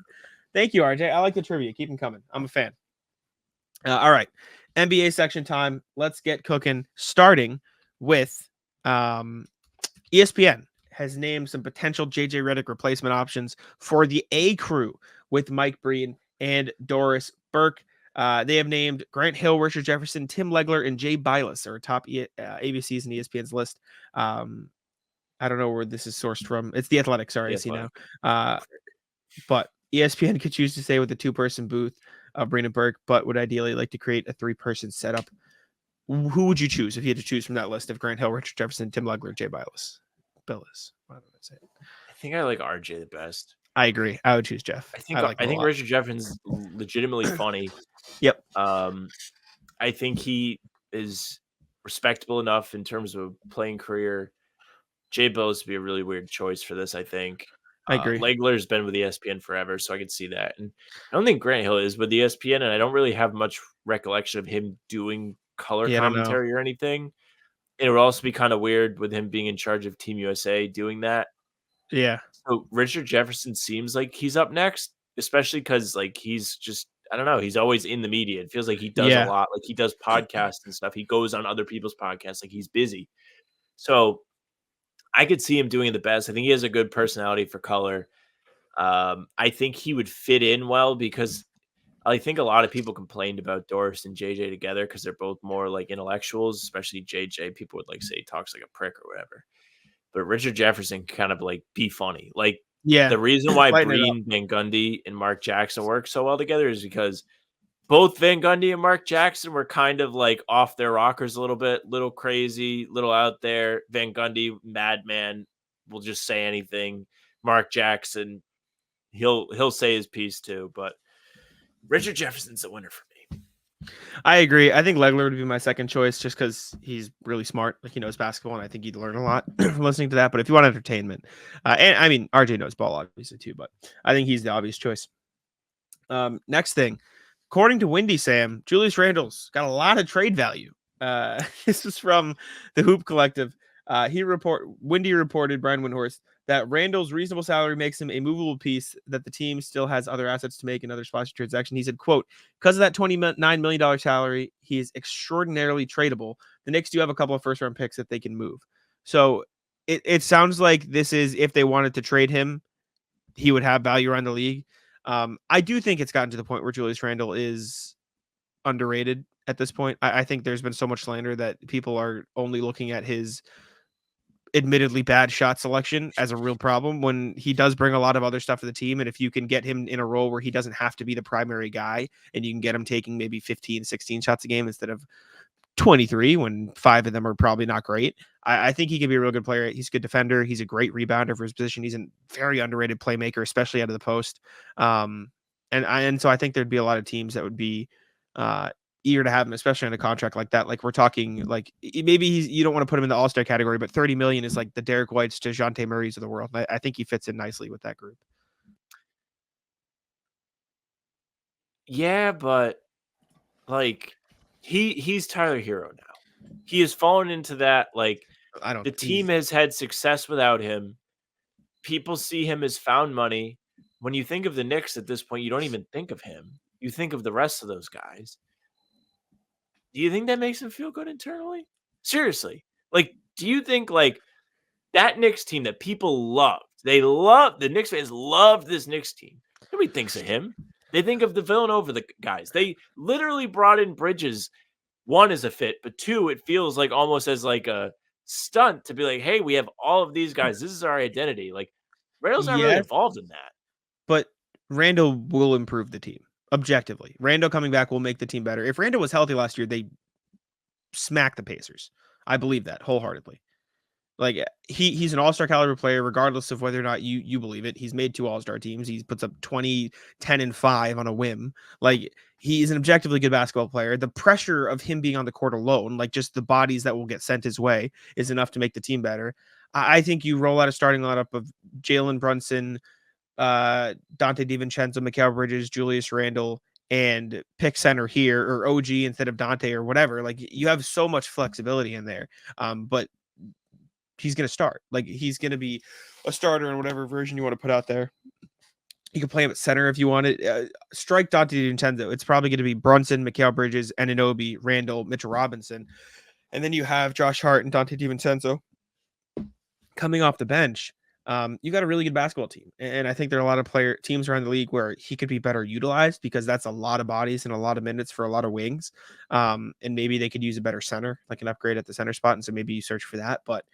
Thank you, RJ. I like the trivia. Keep them coming. I'm a fan. All right. NBA section time. Let's get cooking, starting with ESPN has named some potential JJ Redick replacement options for the A crew with Mike Breen and Doris Burke. They have named Grant Hill, Richard Jefferson, Tim Legler, and Jay Bilas are top ABC's and ESPN's list. I don't know where this is sourced from. It's The Athletic, sorry, I see now. But ESPN could choose to stay with the 2-person booth of Breen and Burke, but would ideally like to create a 3-person setup. Who would you choose if you had to choose from that list of Grant Hill, Richard Jefferson, Tim Legler, Jay Bilas? Why don't I say it? I think I like RJ the best. I agree. I would choose Jeff. I think Richard Jefferson's legitimately funny. Yep. I think he is respectable enough in terms of playing career. Jay Bilas would be a really weird choice for this, I think. I agree. Legler's been with ESPN forever, so I could see that. And I don't think Grant Hill is with ESPN, and I don't really have much recollection of him doing color commentary or anything. It would also be kind of weird with him being in charge of Team USA doing that. Yeah. So Richard Jefferson seems like he's up next, especially because like he's just I don't know. He's always in the media. It feels like he does a lot. Like he does podcasts and stuff. He goes on other people's podcasts. Like he's busy. So I could see him doing the best. I think he has a good personality for color. I think he would fit in well because I think a lot of people complained about Doris and JJ together because they're both more like intellectuals, especially JJ. People would like say he talks like a prick or whatever. But Richard Jefferson can kind of like be funny. Like the reason why Breen, Van Gundy, and Mark Jackson work so well together is because both Van Gundy and Mark Jackson were kind of like off their rockers a little bit, little crazy, little out there. Van Gundy, madman, will just say anything. Mark Jackson, he'll say his piece too. But Richard Jefferson's the winner for me. I agree. I think Legler would be my second choice just because he's really smart. Like he knows basketball, and I think he'd learn a lot from listening to that. But if you want entertainment, and I mean RJ knows ball obviously too, but I think he's the obvious choice. Next thing, according to Windy Sam, Julius Randle's got a lot of trade value. This is from the Hoop Collective. Windy reported, Brian Windhorst, that Randle's reasonable salary makes him a movable piece that the team still has other assets to make another splashy transaction. He said, quote, because of that $29 million salary, he is extraordinarily tradable. The Knicks do have a couple of first round picks that they can move. So it sounds like this is, if they wanted to trade him, he would have value around the league. I do think it's gotten to the point where Julius Randle is underrated at this point. I think there's been so much slander that people are only looking at his admittedly bad shot selection as a real problem when he does bring a lot of other stuff to the team. And if you can get him in a role where he doesn't have to be the primary guy and you can get him taking maybe 15, 16 shots a game instead of 23 when 5 of them are probably not great. I think he can be a real good player. He's a good defender. He's a great rebounder for his position. He's a very underrated playmaker, especially out of the post. And so I think there'd be a lot of teams that would be eager to have him, especially on a contract like that. Like we're talking, like maybe you don't want to put him in the all-star category, but 30 million is like the Derek Whites to DeJounte Murray's of the world. I think he fits in nicely with that group. Yeah, but like he's Tyler Hero now. He has fallen into that. Like the team has had success without him. People see him as found money. When you think of the Knicks at this point, you don't even think of him. You think of the rest of those guys. Do you think that makes him feel good internally? Seriously. Like, do you think like that Knicks team that people loved, the Knicks fans loved this Knicks team. Nobody thinks of him. They think of the Villanova guys. They literally brought in Bridges. One is a fit, but two, it feels like almost as like a stunt to be like, hey, we have all of these guys. This is our identity. Like Randle's not really involved in that. But Randle will improve the team. Objectively, Randle coming back will make the team better. If Randle was healthy last year, they smacked the Pacers. I believe that wholeheartedly. Like he's an all-star caliber player, regardless of whether or not you believe it. He's made 2 all-star teams. He puts up 20, 10, and 5 on a whim. Like he's an objectively good basketball player. The pressure of him being on the court alone, like just the bodies that will get sent his way, is enough to make the team better. I think you roll out a starting lineup of Jalen Brunson, Dante DiVincenzo, Mikal Bridges, Julius Randle, and pick center here or OG instead of Dante or whatever. Like you have so much flexibility in there. But he's going to start. Like he's going to be a starter in whatever version you want to put out there. You can play him at center if you want it. Strike Dante DiVincenzo. It's probably going to be Brunson, Mikal Bridges, Anunoby, Randle, Mitchell Robinson. And then you have Josh Hart and Dante DiVincenzo coming off the bench. You got a really good basketball team. And I think there are a lot of teams around the league where he could be better utilized because that's a lot of bodies and a lot of minutes for a lot of wings. And maybe they could use a better center, like an upgrade at the center spot. And so maybe you search for that. But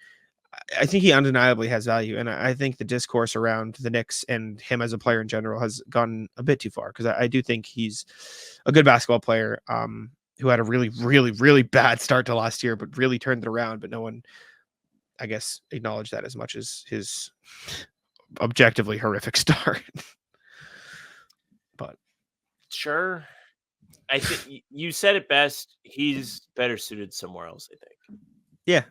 I think he undeniably has value. And I think the discourse around the Knicks and him as a player in general has gone a bit too far because I do think he's a good basketball player who had a really, really, really bad start to last year, but really turned it around. But no one, I guess, acknowledged that as much as his objectively horrific start. But sure. I think you said it best. He's better suited somewhere else, I think. Yeah,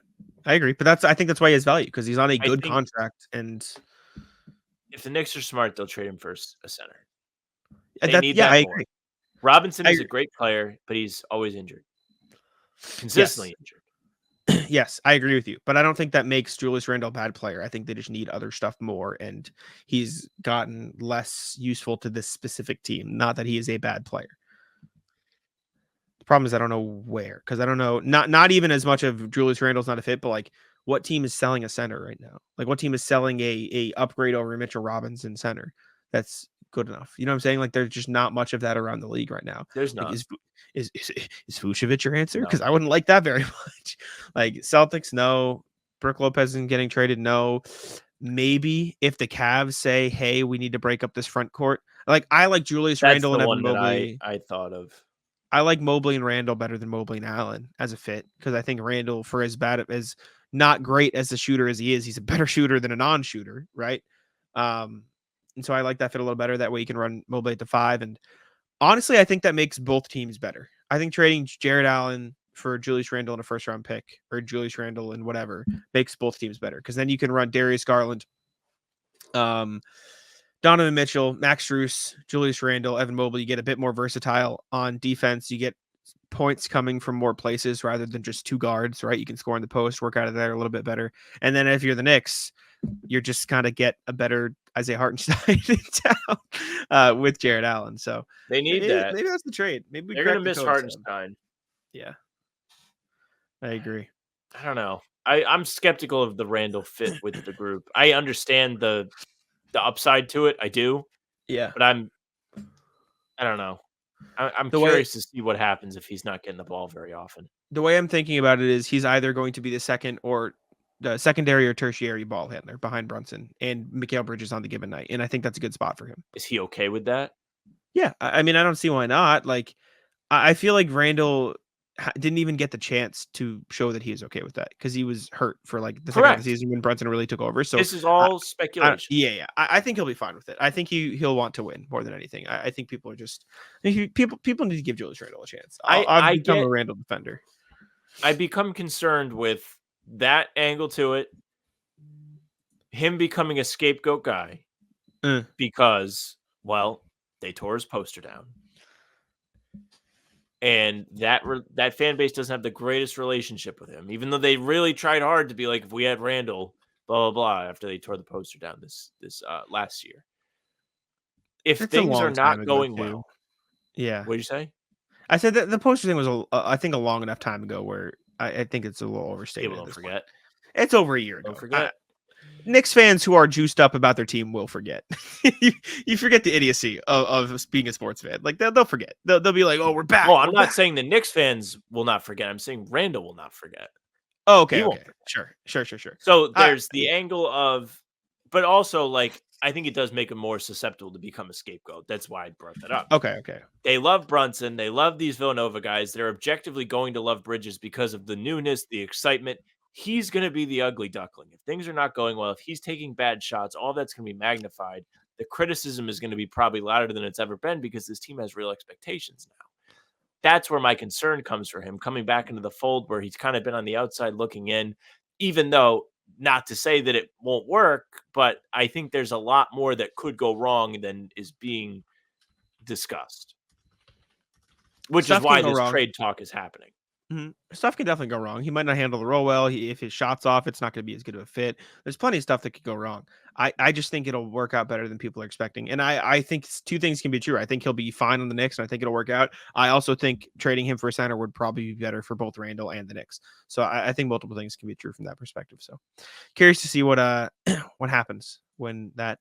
I agree. But I think that's why he has value because he's on a good contract. And if the Knicks are smart, they'll trade him for a center. I agree. Robinson is a great player, but he's always injured. Consistently injured. Yes, I agree with you, but I don't think that makes Julius Randle a bad player. I think they just need other stuff more, and he's gotten less useful to this specific team. Not that he is a bad player. The problem is I don't know where, because I don't know, not even as much of Julius Randle's not a fit, but like what team is selling a center right now? Like what team is selling a upgrade over Mitchell Robinson center that's good enough? You know what I'm saying? Like there's just not much of that around the league right now. There's Like not. is Vucevic your answer? No. Because I wouldn't like that very much. Like Celtics, no. Brook Lopez isn't getting traded, no. Maybe if the Cavs say, hey, we need to break up this front court. Like I like Julius That's Randle the and Evan one that Mobley. I thought of. I like Mobley and Randle better than Mobley and Allen as a fit, because I think Randle, for as bad as not great as a shooter as he is, he's a better shooter than a non-shooter, right? And so I like that fit a little better. That way you can run Mobley at the 5. And honestly, I think that makes both teams better. I think trading Jared Allen for Julius Randle in a first-round pick, or Julius Randle and whatever, makes both teams better, because then you can run Darius Garland, Donovan Mitchell, Max Strus, Julius Randle, Evan Mobley. You get a bit more versatile on defense. You get points coming from more places rather than just 2 guards, right? You can score in the post, work out of there a little bit better. And then if you're the Knicks, you're just kind of get a better Isaiah Hartenstein in town with Jared Allen. So they need that. Maybe that's the trade. Maybe they're going to miss Hartenstein. Yeah, I agree. I don't know. I'm skeptical of the Randle fit with the group. I understand the upside to it. I do. Yeah. But I don't know. I'm curious to see what happens if he's not getting the ball very often. The way I'm thinking about it is he's either going to be the second or the secondary or tertiary ball handler behind Brunson and Mikal Bridges on the given night. And I think that's a good spot for him. Is he okay with that? Yeah. I mean, I don't see why not. Like, I feel like Randle didn't even get the chance to show that he is okay with that, because he was hurt for like the second half of the season when Brunson really took over. So this is all speculation. I think he'll be fine with it. I think he'll want to win more than anything. I think people are just people need to give Julius Randle a chance. I've become a Randle defender. I become concerned with that angle to it, him becoming a scapegoat guy, because, well, they tore his poster down. And that fan base doesn't have the greatest relationship with him, even though they really tried hard to be like, if we had Randle, blah, blah, blah, after they tore the poster down this last year. If things are not going well. Yeah. What did you say? I said that the poster thing was, I think, a long enough time ago where I think it's a little overstated. People don't forget. It's over a year ago. Don't forget. Knicks fans who are juiced up about their team will forget. you forget the idiocy of being a sports fan. Like they'll forget. They'll be like, "Oh, we're back." Well, I'm not saying the Knicks fans will not forget. I'm saying Randle will not forget. Oh, okay. Sure. So there's the angle of, but also like I think it does make him more susceptible to become a scapegoat. That's why I brought that up. Okay. They love Brunson. They love these Villanova guys. They're objectively going to love Bridges because of the newness, the excitement. He's going to be the ugly duckling. If things are not going well, if he's taking bad shots, all that's going to be magnified. The criticism is going to be probably louder than it's ever been because this team has real expectations now. That's where my concern comes for him, coming back into the fold where he's kind of been on the outside looking in, even though not to say that it won't work, but I think there's a lot more that could go wrong than is being discussed, which is why this trade talk is happening. Mm-hmm. Stuff can definitely go wrong. He might not handle the role well. If his shot's off, it's not going to be as good of a fit. There's plenty of stuff that could go wrong. I just think it'll work out better than people are expecting. And I think 2 things can be true. I think he'll be fine on the Knicks, and I think it'll work out. I also think trading him for a center would probably be better for both Randle and the Knicks. So I think multiple things can be true from that perspective. So curious to see what happens when that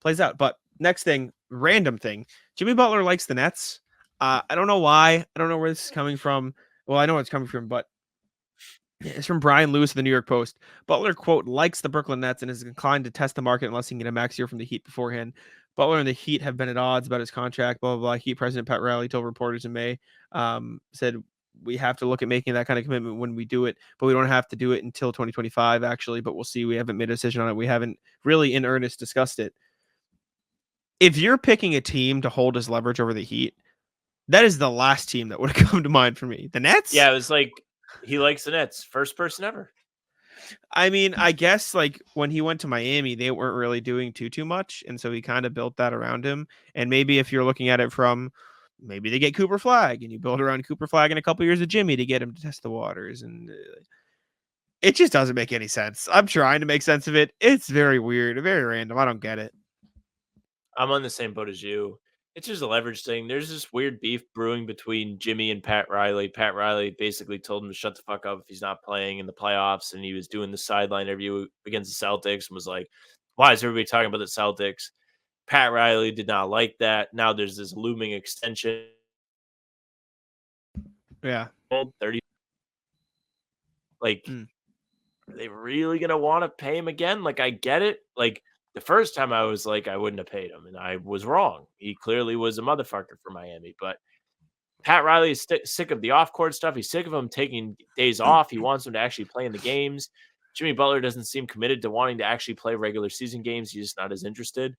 plays out. But next thing, random thing. Jimmy Butler likes the Nets. I don't know why. I don't know where this is coming from. Well, I know where it's coming from, but it's from Brian Lewis of the New York Post. Butler, quote, likes the Brooklyn Nets and is inclined to test the market unless he can get a max year from the Heat beforehand. Butler and the Heat have been at odds about his contract, blah, blah, blah. Heat president Pat Riley told reporters in May, said, we have to look at making that kind of commitment when we do it, but we don't have to do it until 2025, actually, but we'll see. We haven't made a decision on it. We haven't really in earnest discussed it. If you're picking a team to hold his leverage over the Heat, that is the last team that would have come to mind for me. The Nets? Yeah, it was like, he likes the Nets. First person ever. I mean, I guess like when he went to Miami, they weren't really doing too much. And so he kind of built that around him. And maybe if you're looking at it from maybe they get Cooper Flag, and you build around Cooper Flag in a couple years of Jimmy to get him to test the waters, and it just doesn't make any sense. I'm trying to make sense of it. It's very weird, very random. I don't get it. I'm on the same boat as you. It's just a leverage thing. There's this weird beef brewing between Jimmy and Pat Riley. Pat Riley basically told him to shut the fuck up if he's not playing in the playoffs, and he was doing the sideline interview against the Celtics and was like, "Why is everybody talking about the Celtics?" Pat Riley did not like that. Now there's this looming extension. Yeah. 30. Like, are they really going to want to pay him again? Like, I get it. Like, the first time I was like, I wouldn't have paid him, and I was wrong. He clearly was a motherfucker for Miami. But Pat Riley is sick of the off-court stuff. He's sick of him taking days off. He wants him to actually play in the games. Jimmy Butler doesn't seem committed to wanting to actually play regular season games. He's just not as interested.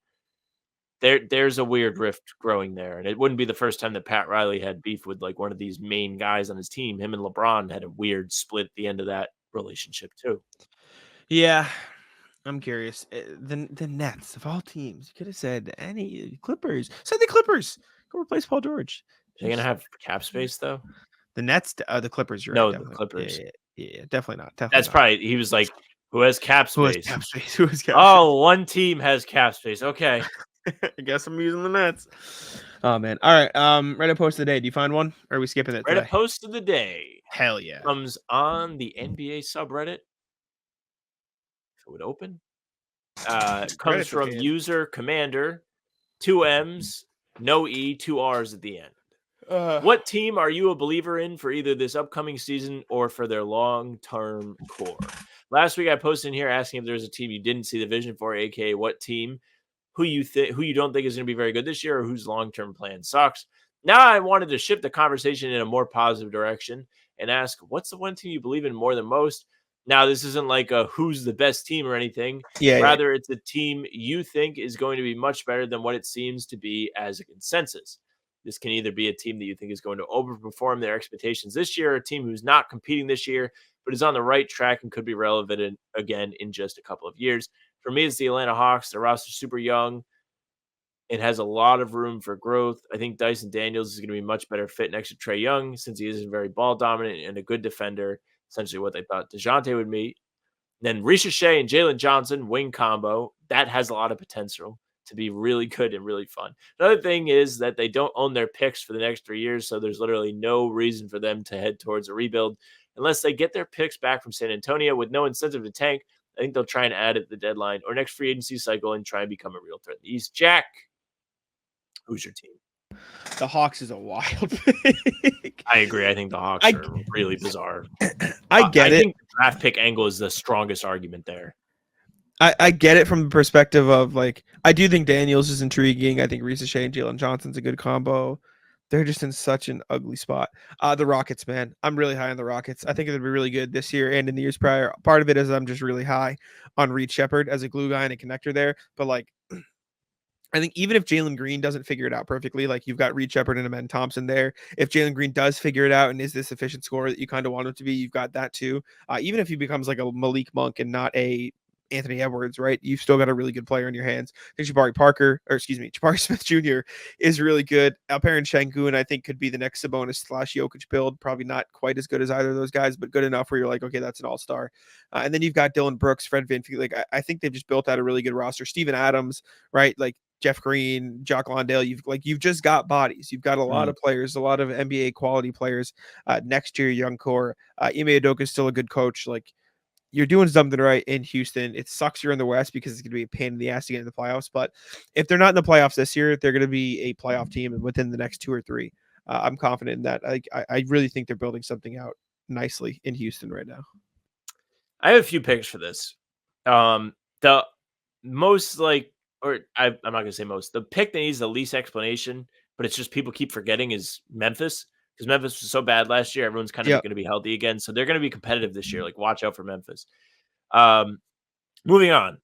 There's a weird rift growing there, and it wouldn't be the first time that Pat Riley had beef with like one of these main guys on his team. Him and LeBron had a weird split at the end of that relationship too. Yeah, I'm curious. The Nets of all teams, you could have said any Clippers. Said the Clippers. Go replace Paul George. They're gonna have cap space though. The Nets, the Clippers. You're No, right. the Definitely. Clippers. Yeah, definitely not. Definitely That's not. probably he was like, who has cap Who has space? cap space? Who has cap Oh, one team has cap space. Okay. I guess I'm using the Nets. Oh man. All right. Reddit post of the day. Do you find one? Or are we skipping it today? Reddit post of the day Hell yeah. comes on the NBA subreddit. If it would open. Comes Reddit's from okay. user Commander, 2 M's, no E, 2 R's at the end. What team are you a believer in for either this upcoming season or for their long-term core? Last week I posted in here asking if there's a team you didn't see the vision for, aka what team, who you don't think is going to be very good this year, or whose long-term plan sucks. Now I wanted to shift the conversation in a more positive direction and ask, what's the one team you believe in more than most? Now, this isn't like a who's the best team or anything. Yeah. Rather, it's a team you think is going to be much better than what it seems to be as a consensus. This can either be a team that you think is going to overperform their expectations this year, or a team who's not competing this year, but is on the right track and could be relevant again in just a couple of years. For me, it's the Atlanta Hawks. Their roster's super young. It has a lot of room for growth. I think Dyson Daniels is going to be a much better fit next to Trae Young since he isn't very ball dominant and a good defender, essentially what they thought DeJounte would be. Then Ricochet and Jalen Johnson, wing combo, that has a lot of potential to be really good and really fun. Another thing is that they don't own their picks for the next 3 years, so there's literally no reason for them to head towards a rebuild unless they get their picks back from San Antonio with no incentive to tank. I think they'll try and add at the deadline or next free agency cycle and try and become a real threat in the East. Jack, who's your team? The Hawks is a wild pick. I agree. I think the Hawks are really bizarre. I get it. I think the draft pick angle is the strongest argument there. I get it from the perspective of like, I do think Daniels is intriguing. I think Ricochet and Jalen Johnson's a good combo. They're just in such an ugly spot. The Rockets, man. I'm really high on the Rockets. I think it'll be really good this year and in the years prior. Part of it is I'm just really high on Reed Shepherd as a glue guy and a connector there. But like, I think even if Jalen Green doesn't figure it out perfectly, like you've got Reed Shepherd and Amen Thompson there. If Jalen Green does figure it out and is this efficient scorer that you kind of want him to be, you've got that too. Even if he becomes like a Malik Monk and not a Anthony Edwards, right? You've still got a really good player in your hands. I think Jabari Smith Jr. is really good. Alperen Şengün, I think, could be the next Sabonis / Jokic build. Probably not quite as good as either of those guys, but good enough where you're like, okay, that's an all-star. And then you've got Dylan Brooks, Fred VanVleet. Like, I think they've just built out a really good roster. Steven Adams, right? Like Jeff Green, Jock Londale. You've just got bodies. You've got a lot of players, a lot of NBA quality players next to your young core. Ime Udoka is still a good coach. Like, you're doing something right in Houston. It sucks you're in the West because it's going to be a pain in the ass to get in the playoffs. But if they're not in the playoffs this year, they're going to be a playoff team within the next 2 or 3. I'm confident in that. I really think they're building something out nicely in Houston right now. I have a few picks for this. The most I'm not going to say most. The pick that needs the least explanation, but it's just people keep forgetting is Memphis. Because Memphis was so bad last year, everyone's kind of going to be healthy again. So they're going to be competitive this year. Like, watch out for Memphis. Moving on.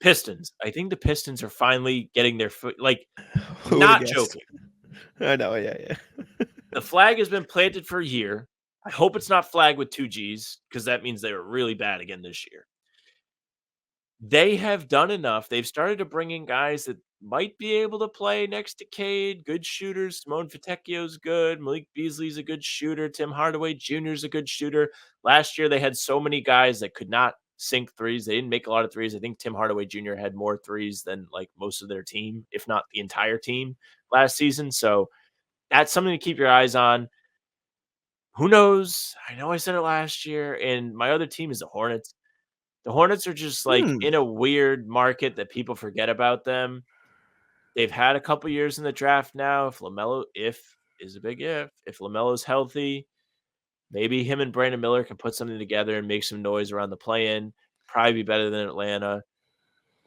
Pistons. I think the Pistons are finally getting their foot. Like, not joking. I know, yeah. The flag has been planted for a year. I hope it's not flag with 2 Gs, because that means they were really bad again this year. they have done enough. They've started to bring in guys that might be able to play next to Cade, good shooters. Simone Fontecchio's good. Malik Beasley's a good shooter. Tim Hardaway Jr. is a good shooter. Last year, they had so many guys that could not sink threes. They didn't make a lot of threes. I think Tim Hardaway Jr. had more threes than like most of their team, if not the entire team last season. So that's something to keep your eyes on. Who knows? I know I said it last year, and my other team is the Hornets. The Hornets are just like in a weird market that people forget about them. They've had a couple years in the draft now. If LaMelo's healthy, maybe him and Brandon Miller can put something together and make some noise around the play-in. Probably be better than Atlanta.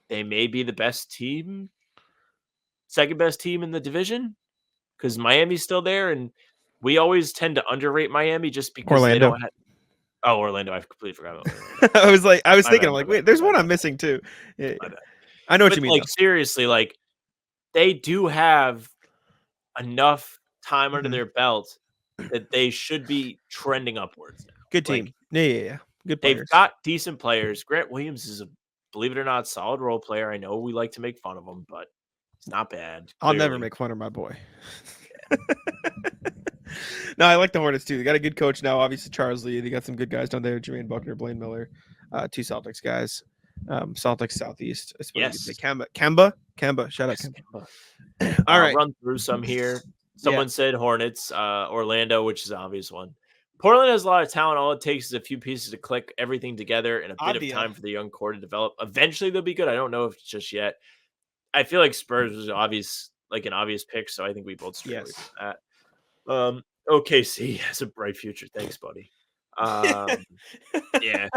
They may be the best team, second best team in the division, because Miami's still there, and we always tend to underrate Miami just because they don't have. Oh, Orlando! I completely forgot about Orlando. I was thinking, wait, there's one I'm missing too. Yeah. I know what you mean. Like seriously, like they do have enough time under their belt that they should be trending upwards now. Good team. Yeah. Good players. They've got decent players. Grant Williams is believe it or not, solid role player. I know we like to make fun of him, but it's not bad. I'll never make fun of my boy. No, I like the Hornets too. They got a good coach now. Obviously, Charles Lee. They got some good guys down there. Jermaine Buckner, Blaine Miller, two Celtics guys. Celtics Southeast. Yes. Kemba. Shout out Kemba. All right. I'll run through some here. Someone said Hornets, Orlando, which is an obvious one. Portland has a lot of talent. All it takes is a few pieces to click everything together and a bit of time for the young core to develop. Eventually, they'll be good. I don't know if it's just yet. I feel like Spurs was an obvious pick, so I think we both strayed away from that. OKC has a bright future. Thanks, buddy. Yeah,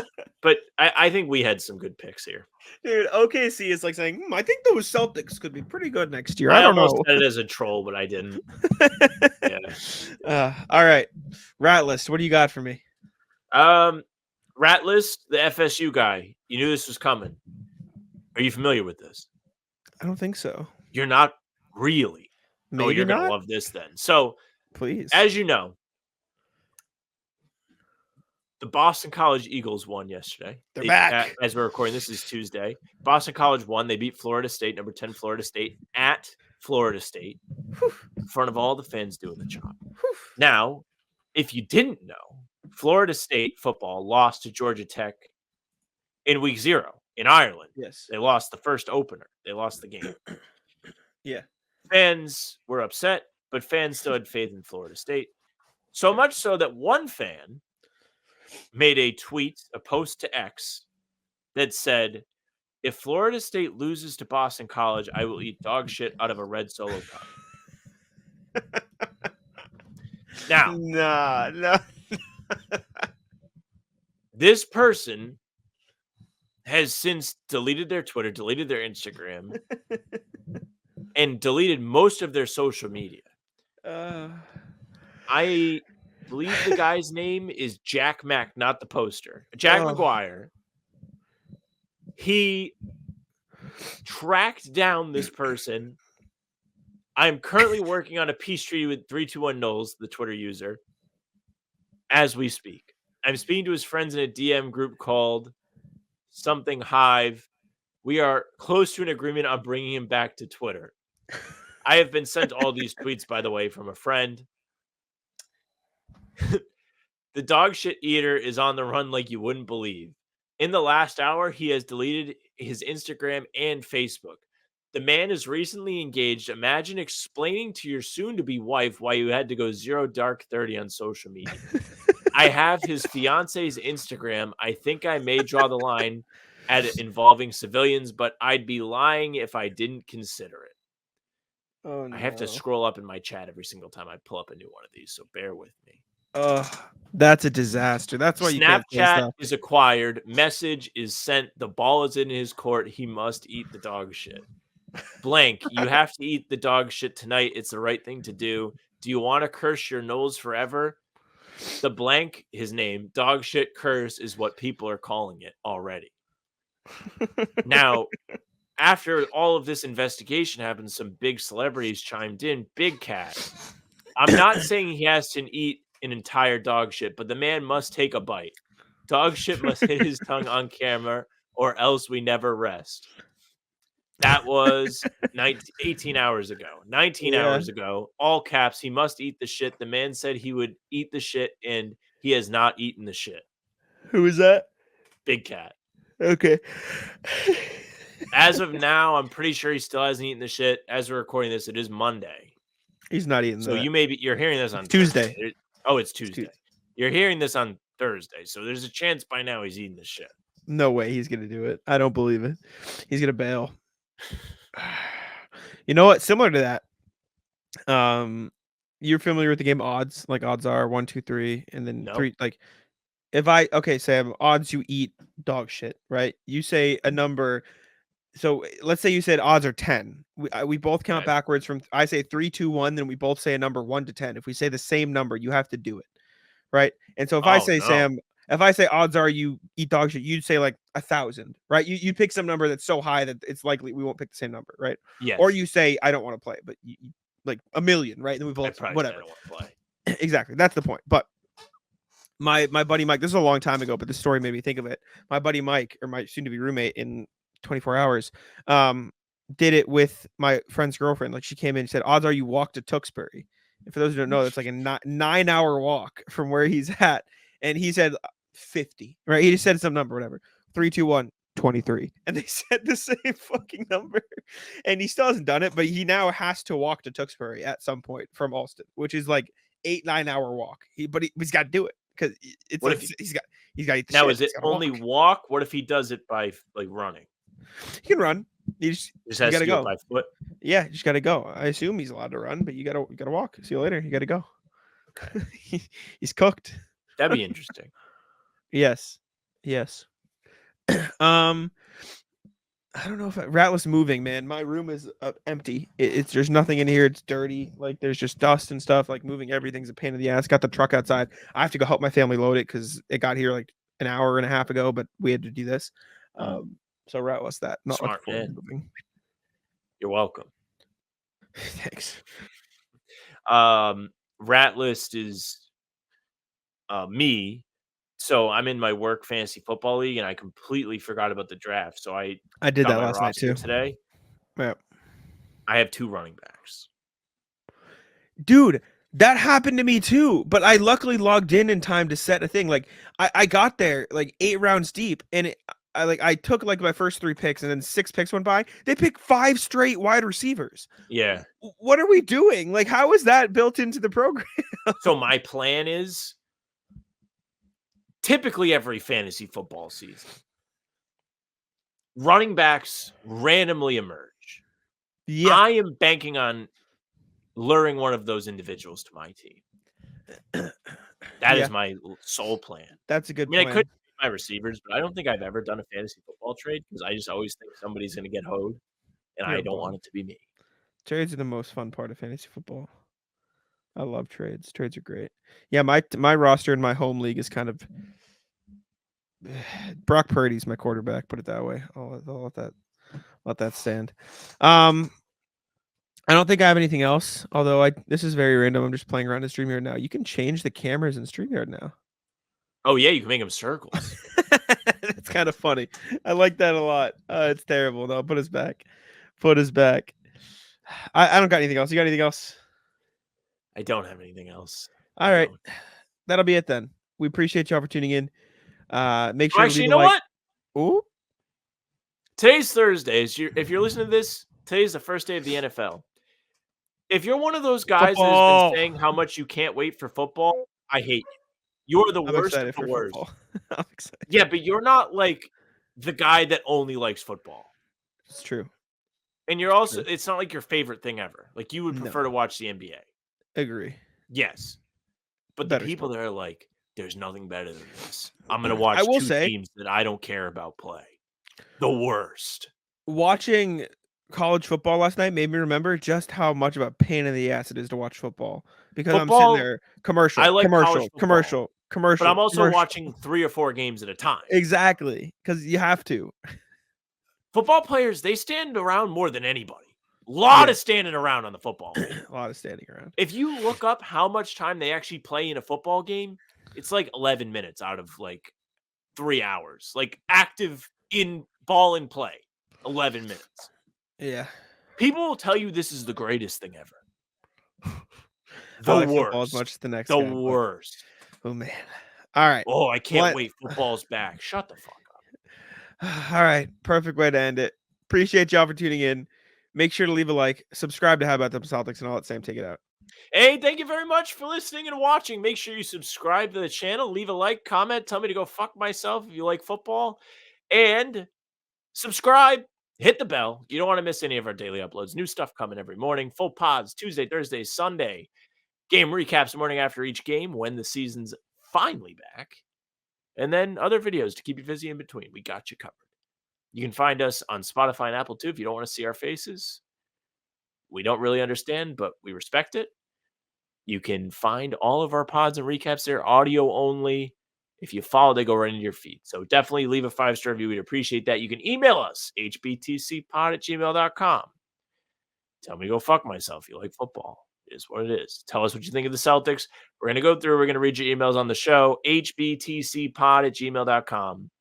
but I think we had some good picks here. Dude, OKC is like saying, I think those Celtics could be pretty good next year. I don't know. Said it as a troll, but I didn't. Yeah. All right. Rat list. What do you got for me? Rat list, the FSU guy. You knew this was coming. Are you familiar with this? I don't think so. You're not really. Maybe you're going to love this then. So, please. As you know, the Boston College Eagles won yesterday. They're back. As we're recording, this is Tuesday. Boston College won. They beat Florida State, number 10 Florida State, at Florida State, in front of all the fans doing the job. Now, if you didn't know, Florida State football lost to Georgia Tech in week 0 in Ireland. Yes. They lost the first opener. They lost the game. Yeah. Fans were upset, but fans still had faith in Florida State. So much so that one fan made a post to X that said, if Florida State loses to Boston College, I will eat dog shit out of a red Solo cup. Now, no. This person has since deleted their Twitter, deleted their Instagram, and deleted most of their social media. I believe the guy's name is Jack Mack, not the poster. Jack McGuire. He tracked down this person. I'm currently working on a peace treaty with 321 Knowles, the Twitter user, as we speak. I'm speaking to his friends in a DM group called something Hive. We are close to an agreement on bringing him back to Twitter. I have been sent all these tweets, by the way, from a friend. The dog shit eater is on the run like you wouldn't believe. In the last hour, he has deleted his Instagram and Facebook. The man is recently engaged. Imagine explaining to your soon-to-be wife why you had to go 0 dark 30 on social media. I have his fiance's Instagram. I think I may draw the line at it involving civilians, but I'd be lying if I didn't consider it. Oh, no. I have to scroll up in my chat every single time I pull up a new one of these, so bear with me. That's a disaster. That's why Snapchat is acquired. Message is sent. The ball is in his court. He must eat the dog shit. Blank, you have to eat the dog shit tonight. It's the right thing to do. Do you want to curse your nose forever? The blank, his name, dog shit curse is what people are calling it already. Now, after all of this investigation happened, some big celebrities chimed in. Big Cat. I'm not saying he has to eat an entire dog shit, but the man must take a bite. Dog shit must hit his tongue on camera or else we never rest. That was 18 hours ago. 19 hours ago, all caps, he must eat the shit. The man said he would eat the shit, and he has not eaten the shit. Who is that? Big Cat. Okay. As of now, I'm pretty sure he still hasn't eaten the shit. As we're recording this, it is Monday. He's not eating So that. you're hearing this on Tuesday. Thursday. It's Tuesday. You're hearing this on Thursday. So there's a chance by now he's eating the shit. No way he's going to do it. I don't believe it. He's going to bail. You know what? Similar to that. You're familiar with the game odds? Like odds are 1, 2, 3, and then 3. Like Sam, odds you eat dog shit, right? You say a number. So let's say you said odds are 10. We both count backwards from, I say 3, 2, 1, then we both say a number 1 to 10. If we say the same number, you have to do it. Right. And so if I say, Sam, if I say odds are you eat dog shit, you'd say like 1,000, right? You pick some number that's so high that it's likely we won't pick the same number, right? Yes. Or you say, I don't want to play, but you like 1,000,000, right? Then we both, whatever. I don't want to play. Exactly. That's the point. But my buddy Mike, this is a long time ago, but the story made me think of it. My buddy Mike, or my soon to be roommate in 24 hours, did it with my friend's girlfriend. Like she came in and said, odds are you walk to Tewksbury. And for those who don't know, that's like a 9-hour walk from where he's at. And he said 50, right? He just said some number, whatever. 3, 2, 1, 23. And they said the same fucking number. And he still hasn't done it, but he now has to walk to Tewksbury at some point from Alston, which is like 8-9-hour walk. He's got to do it because it's what like, if he's got to eat the now shit. Is it only walk? What if he does it by like running? He can run. You just has to go by foot. Yeah, you just gotta go. I assume he's allowed to run, but you gotta walk. See you later. You gotta go. He's cooked. That'd be interesting. Yes. I don't know if Ratless moving, man. My room is empty. It's there's nothing in here. It's dirty. Like there's just dust and stuff. Like moving everything's a pain in the ass. Got the truck outside. I have to go help my family load it because it got here like an hour and a half ago, but we had to do this. So Ratless that. Not smart man. Moving. You're welcome. Thanks. Rat list is me. So I'm in my work fantasy football league, and I completely forgot about the draft. So I did that last night too. Today, yeah, I have 2 running backs. Dude, that happened to me too. But I luckily logged in time to set a thing. Like I got there like 8 rounds deep, and I took like my first 3 picks, and then 6 picks went by. They picked 5 straight wide receivers. Yeah. What are we doing? Like, how is that built into the program? So my plan is typically every fantasy football season, running backs randomly emerge. Yeah. I am banking on luring one of those individuals to my team. That is my sole plan. That's a good plan. I could my receivers, but I don't think I've ever done a fantasy football trade because I just always think somebody's going to get hoed, and I don't want it to be me. Trades are the most fun part of fantasy football. I love trades. Trades are great. Yeah, my roster in my home league is kind of Brock Purdy's my quarterback. Put it that way. I'll let that stand. I don't think I have anything else. Although this is very random. I'm just playing around in StreamYard now. You can change the cameras in StreamYard now. Oh yeah, you can make them circles. It's kind of funny. I like that a lot. It's terrible. No, put us back. I don't got anything else. You got anything else? I don't have anything else. All right. That'll be it then. We appreciate y'all for tuning in. Make sure actually, you know what? Ooh. Today's Thursday. If you're listening to this, today's the first day of the NFL. If you're one of those guys that has been saying how much you can't wait for football, I hate you. You're the worst of the worst. I'm excited. Yeah, but you're not like the guy that only likes football. It's true. And you're also, it's not like your favorite thing ever. Like you would prefer to watch the NBA. Agree. Yes. But the people that are like, there's nothing better than this. I'm going to watch 2 teams that I don't care about play. The worst. Watching college football last night made me remember just how much of a pain in the ass it is to watch football. Because I'm sitting there, commercial. But I'm also watching 3 or 4 games at a time. Exactly. Because you have to. Football players, they stand around more than anybody. A lot of standing around on the football game. A lot of standing around. If you look up how much time they actually play in a football game, it's like 11 minutes out of like 3 hours. Like active in ball in play, 11 minutes. Yeah. People will tell you this is the greatest thing ever. I like football as much as the next The guy, worst. Oh, man. All right. Oh, I can't wait. Football's back. Shut the fuck up. All right. Perfect way to end it. Appreciate y'all for tuning in. Make sure to leave a like. Subscribe to How About Them Celtics, and I'll let Sam take it out. Hey, thank you very much for listening and watching. Make sure you subscribe to the channel. Leave a like, comment. Tell me to go fuck myself if you like football. And subscribe. Hit the bell. You don't want to miss any of our daily uploads. New stuff coming every morning. Full pods Tuesday, Thursday, Sunday. Game recaps the morning after each game when the season's finally back. And then other videos to keep you busy in between. We got you covered. You can find us on Spotify and Apple too if you don't want to see our faces. We don't really understand, but we respect it. You can find all of our pods and recaps there, audio only. If you follow, they go right into your feed. So definitely leave a 5-star review. We'd appreciate that. You can email us, hbtcpod@gmail.com. Tell me to go fuck myself. You like football. It is what it is. Tell us what you think of the Celtics. We're going to go through. We're going to read your emails on the show, hbtcpod@gmail.com.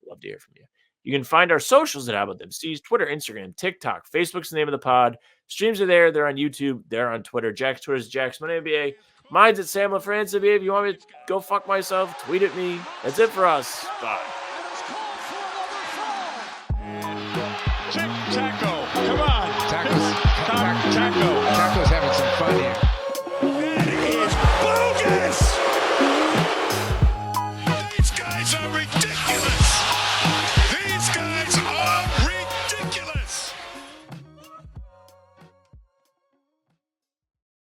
Love to hear from you. You can find our socials at How About Them Steez, Twitter, Instagram, TikTok. Facebook's the name of the pod. Streams are there. They're on YouTube. They're on Twitter. Jack's Twitter's Jack's Money NBA. Mine's at Sam LaFrance. If you want me to go fuck myself, tweet at me. That's it for us. Bye.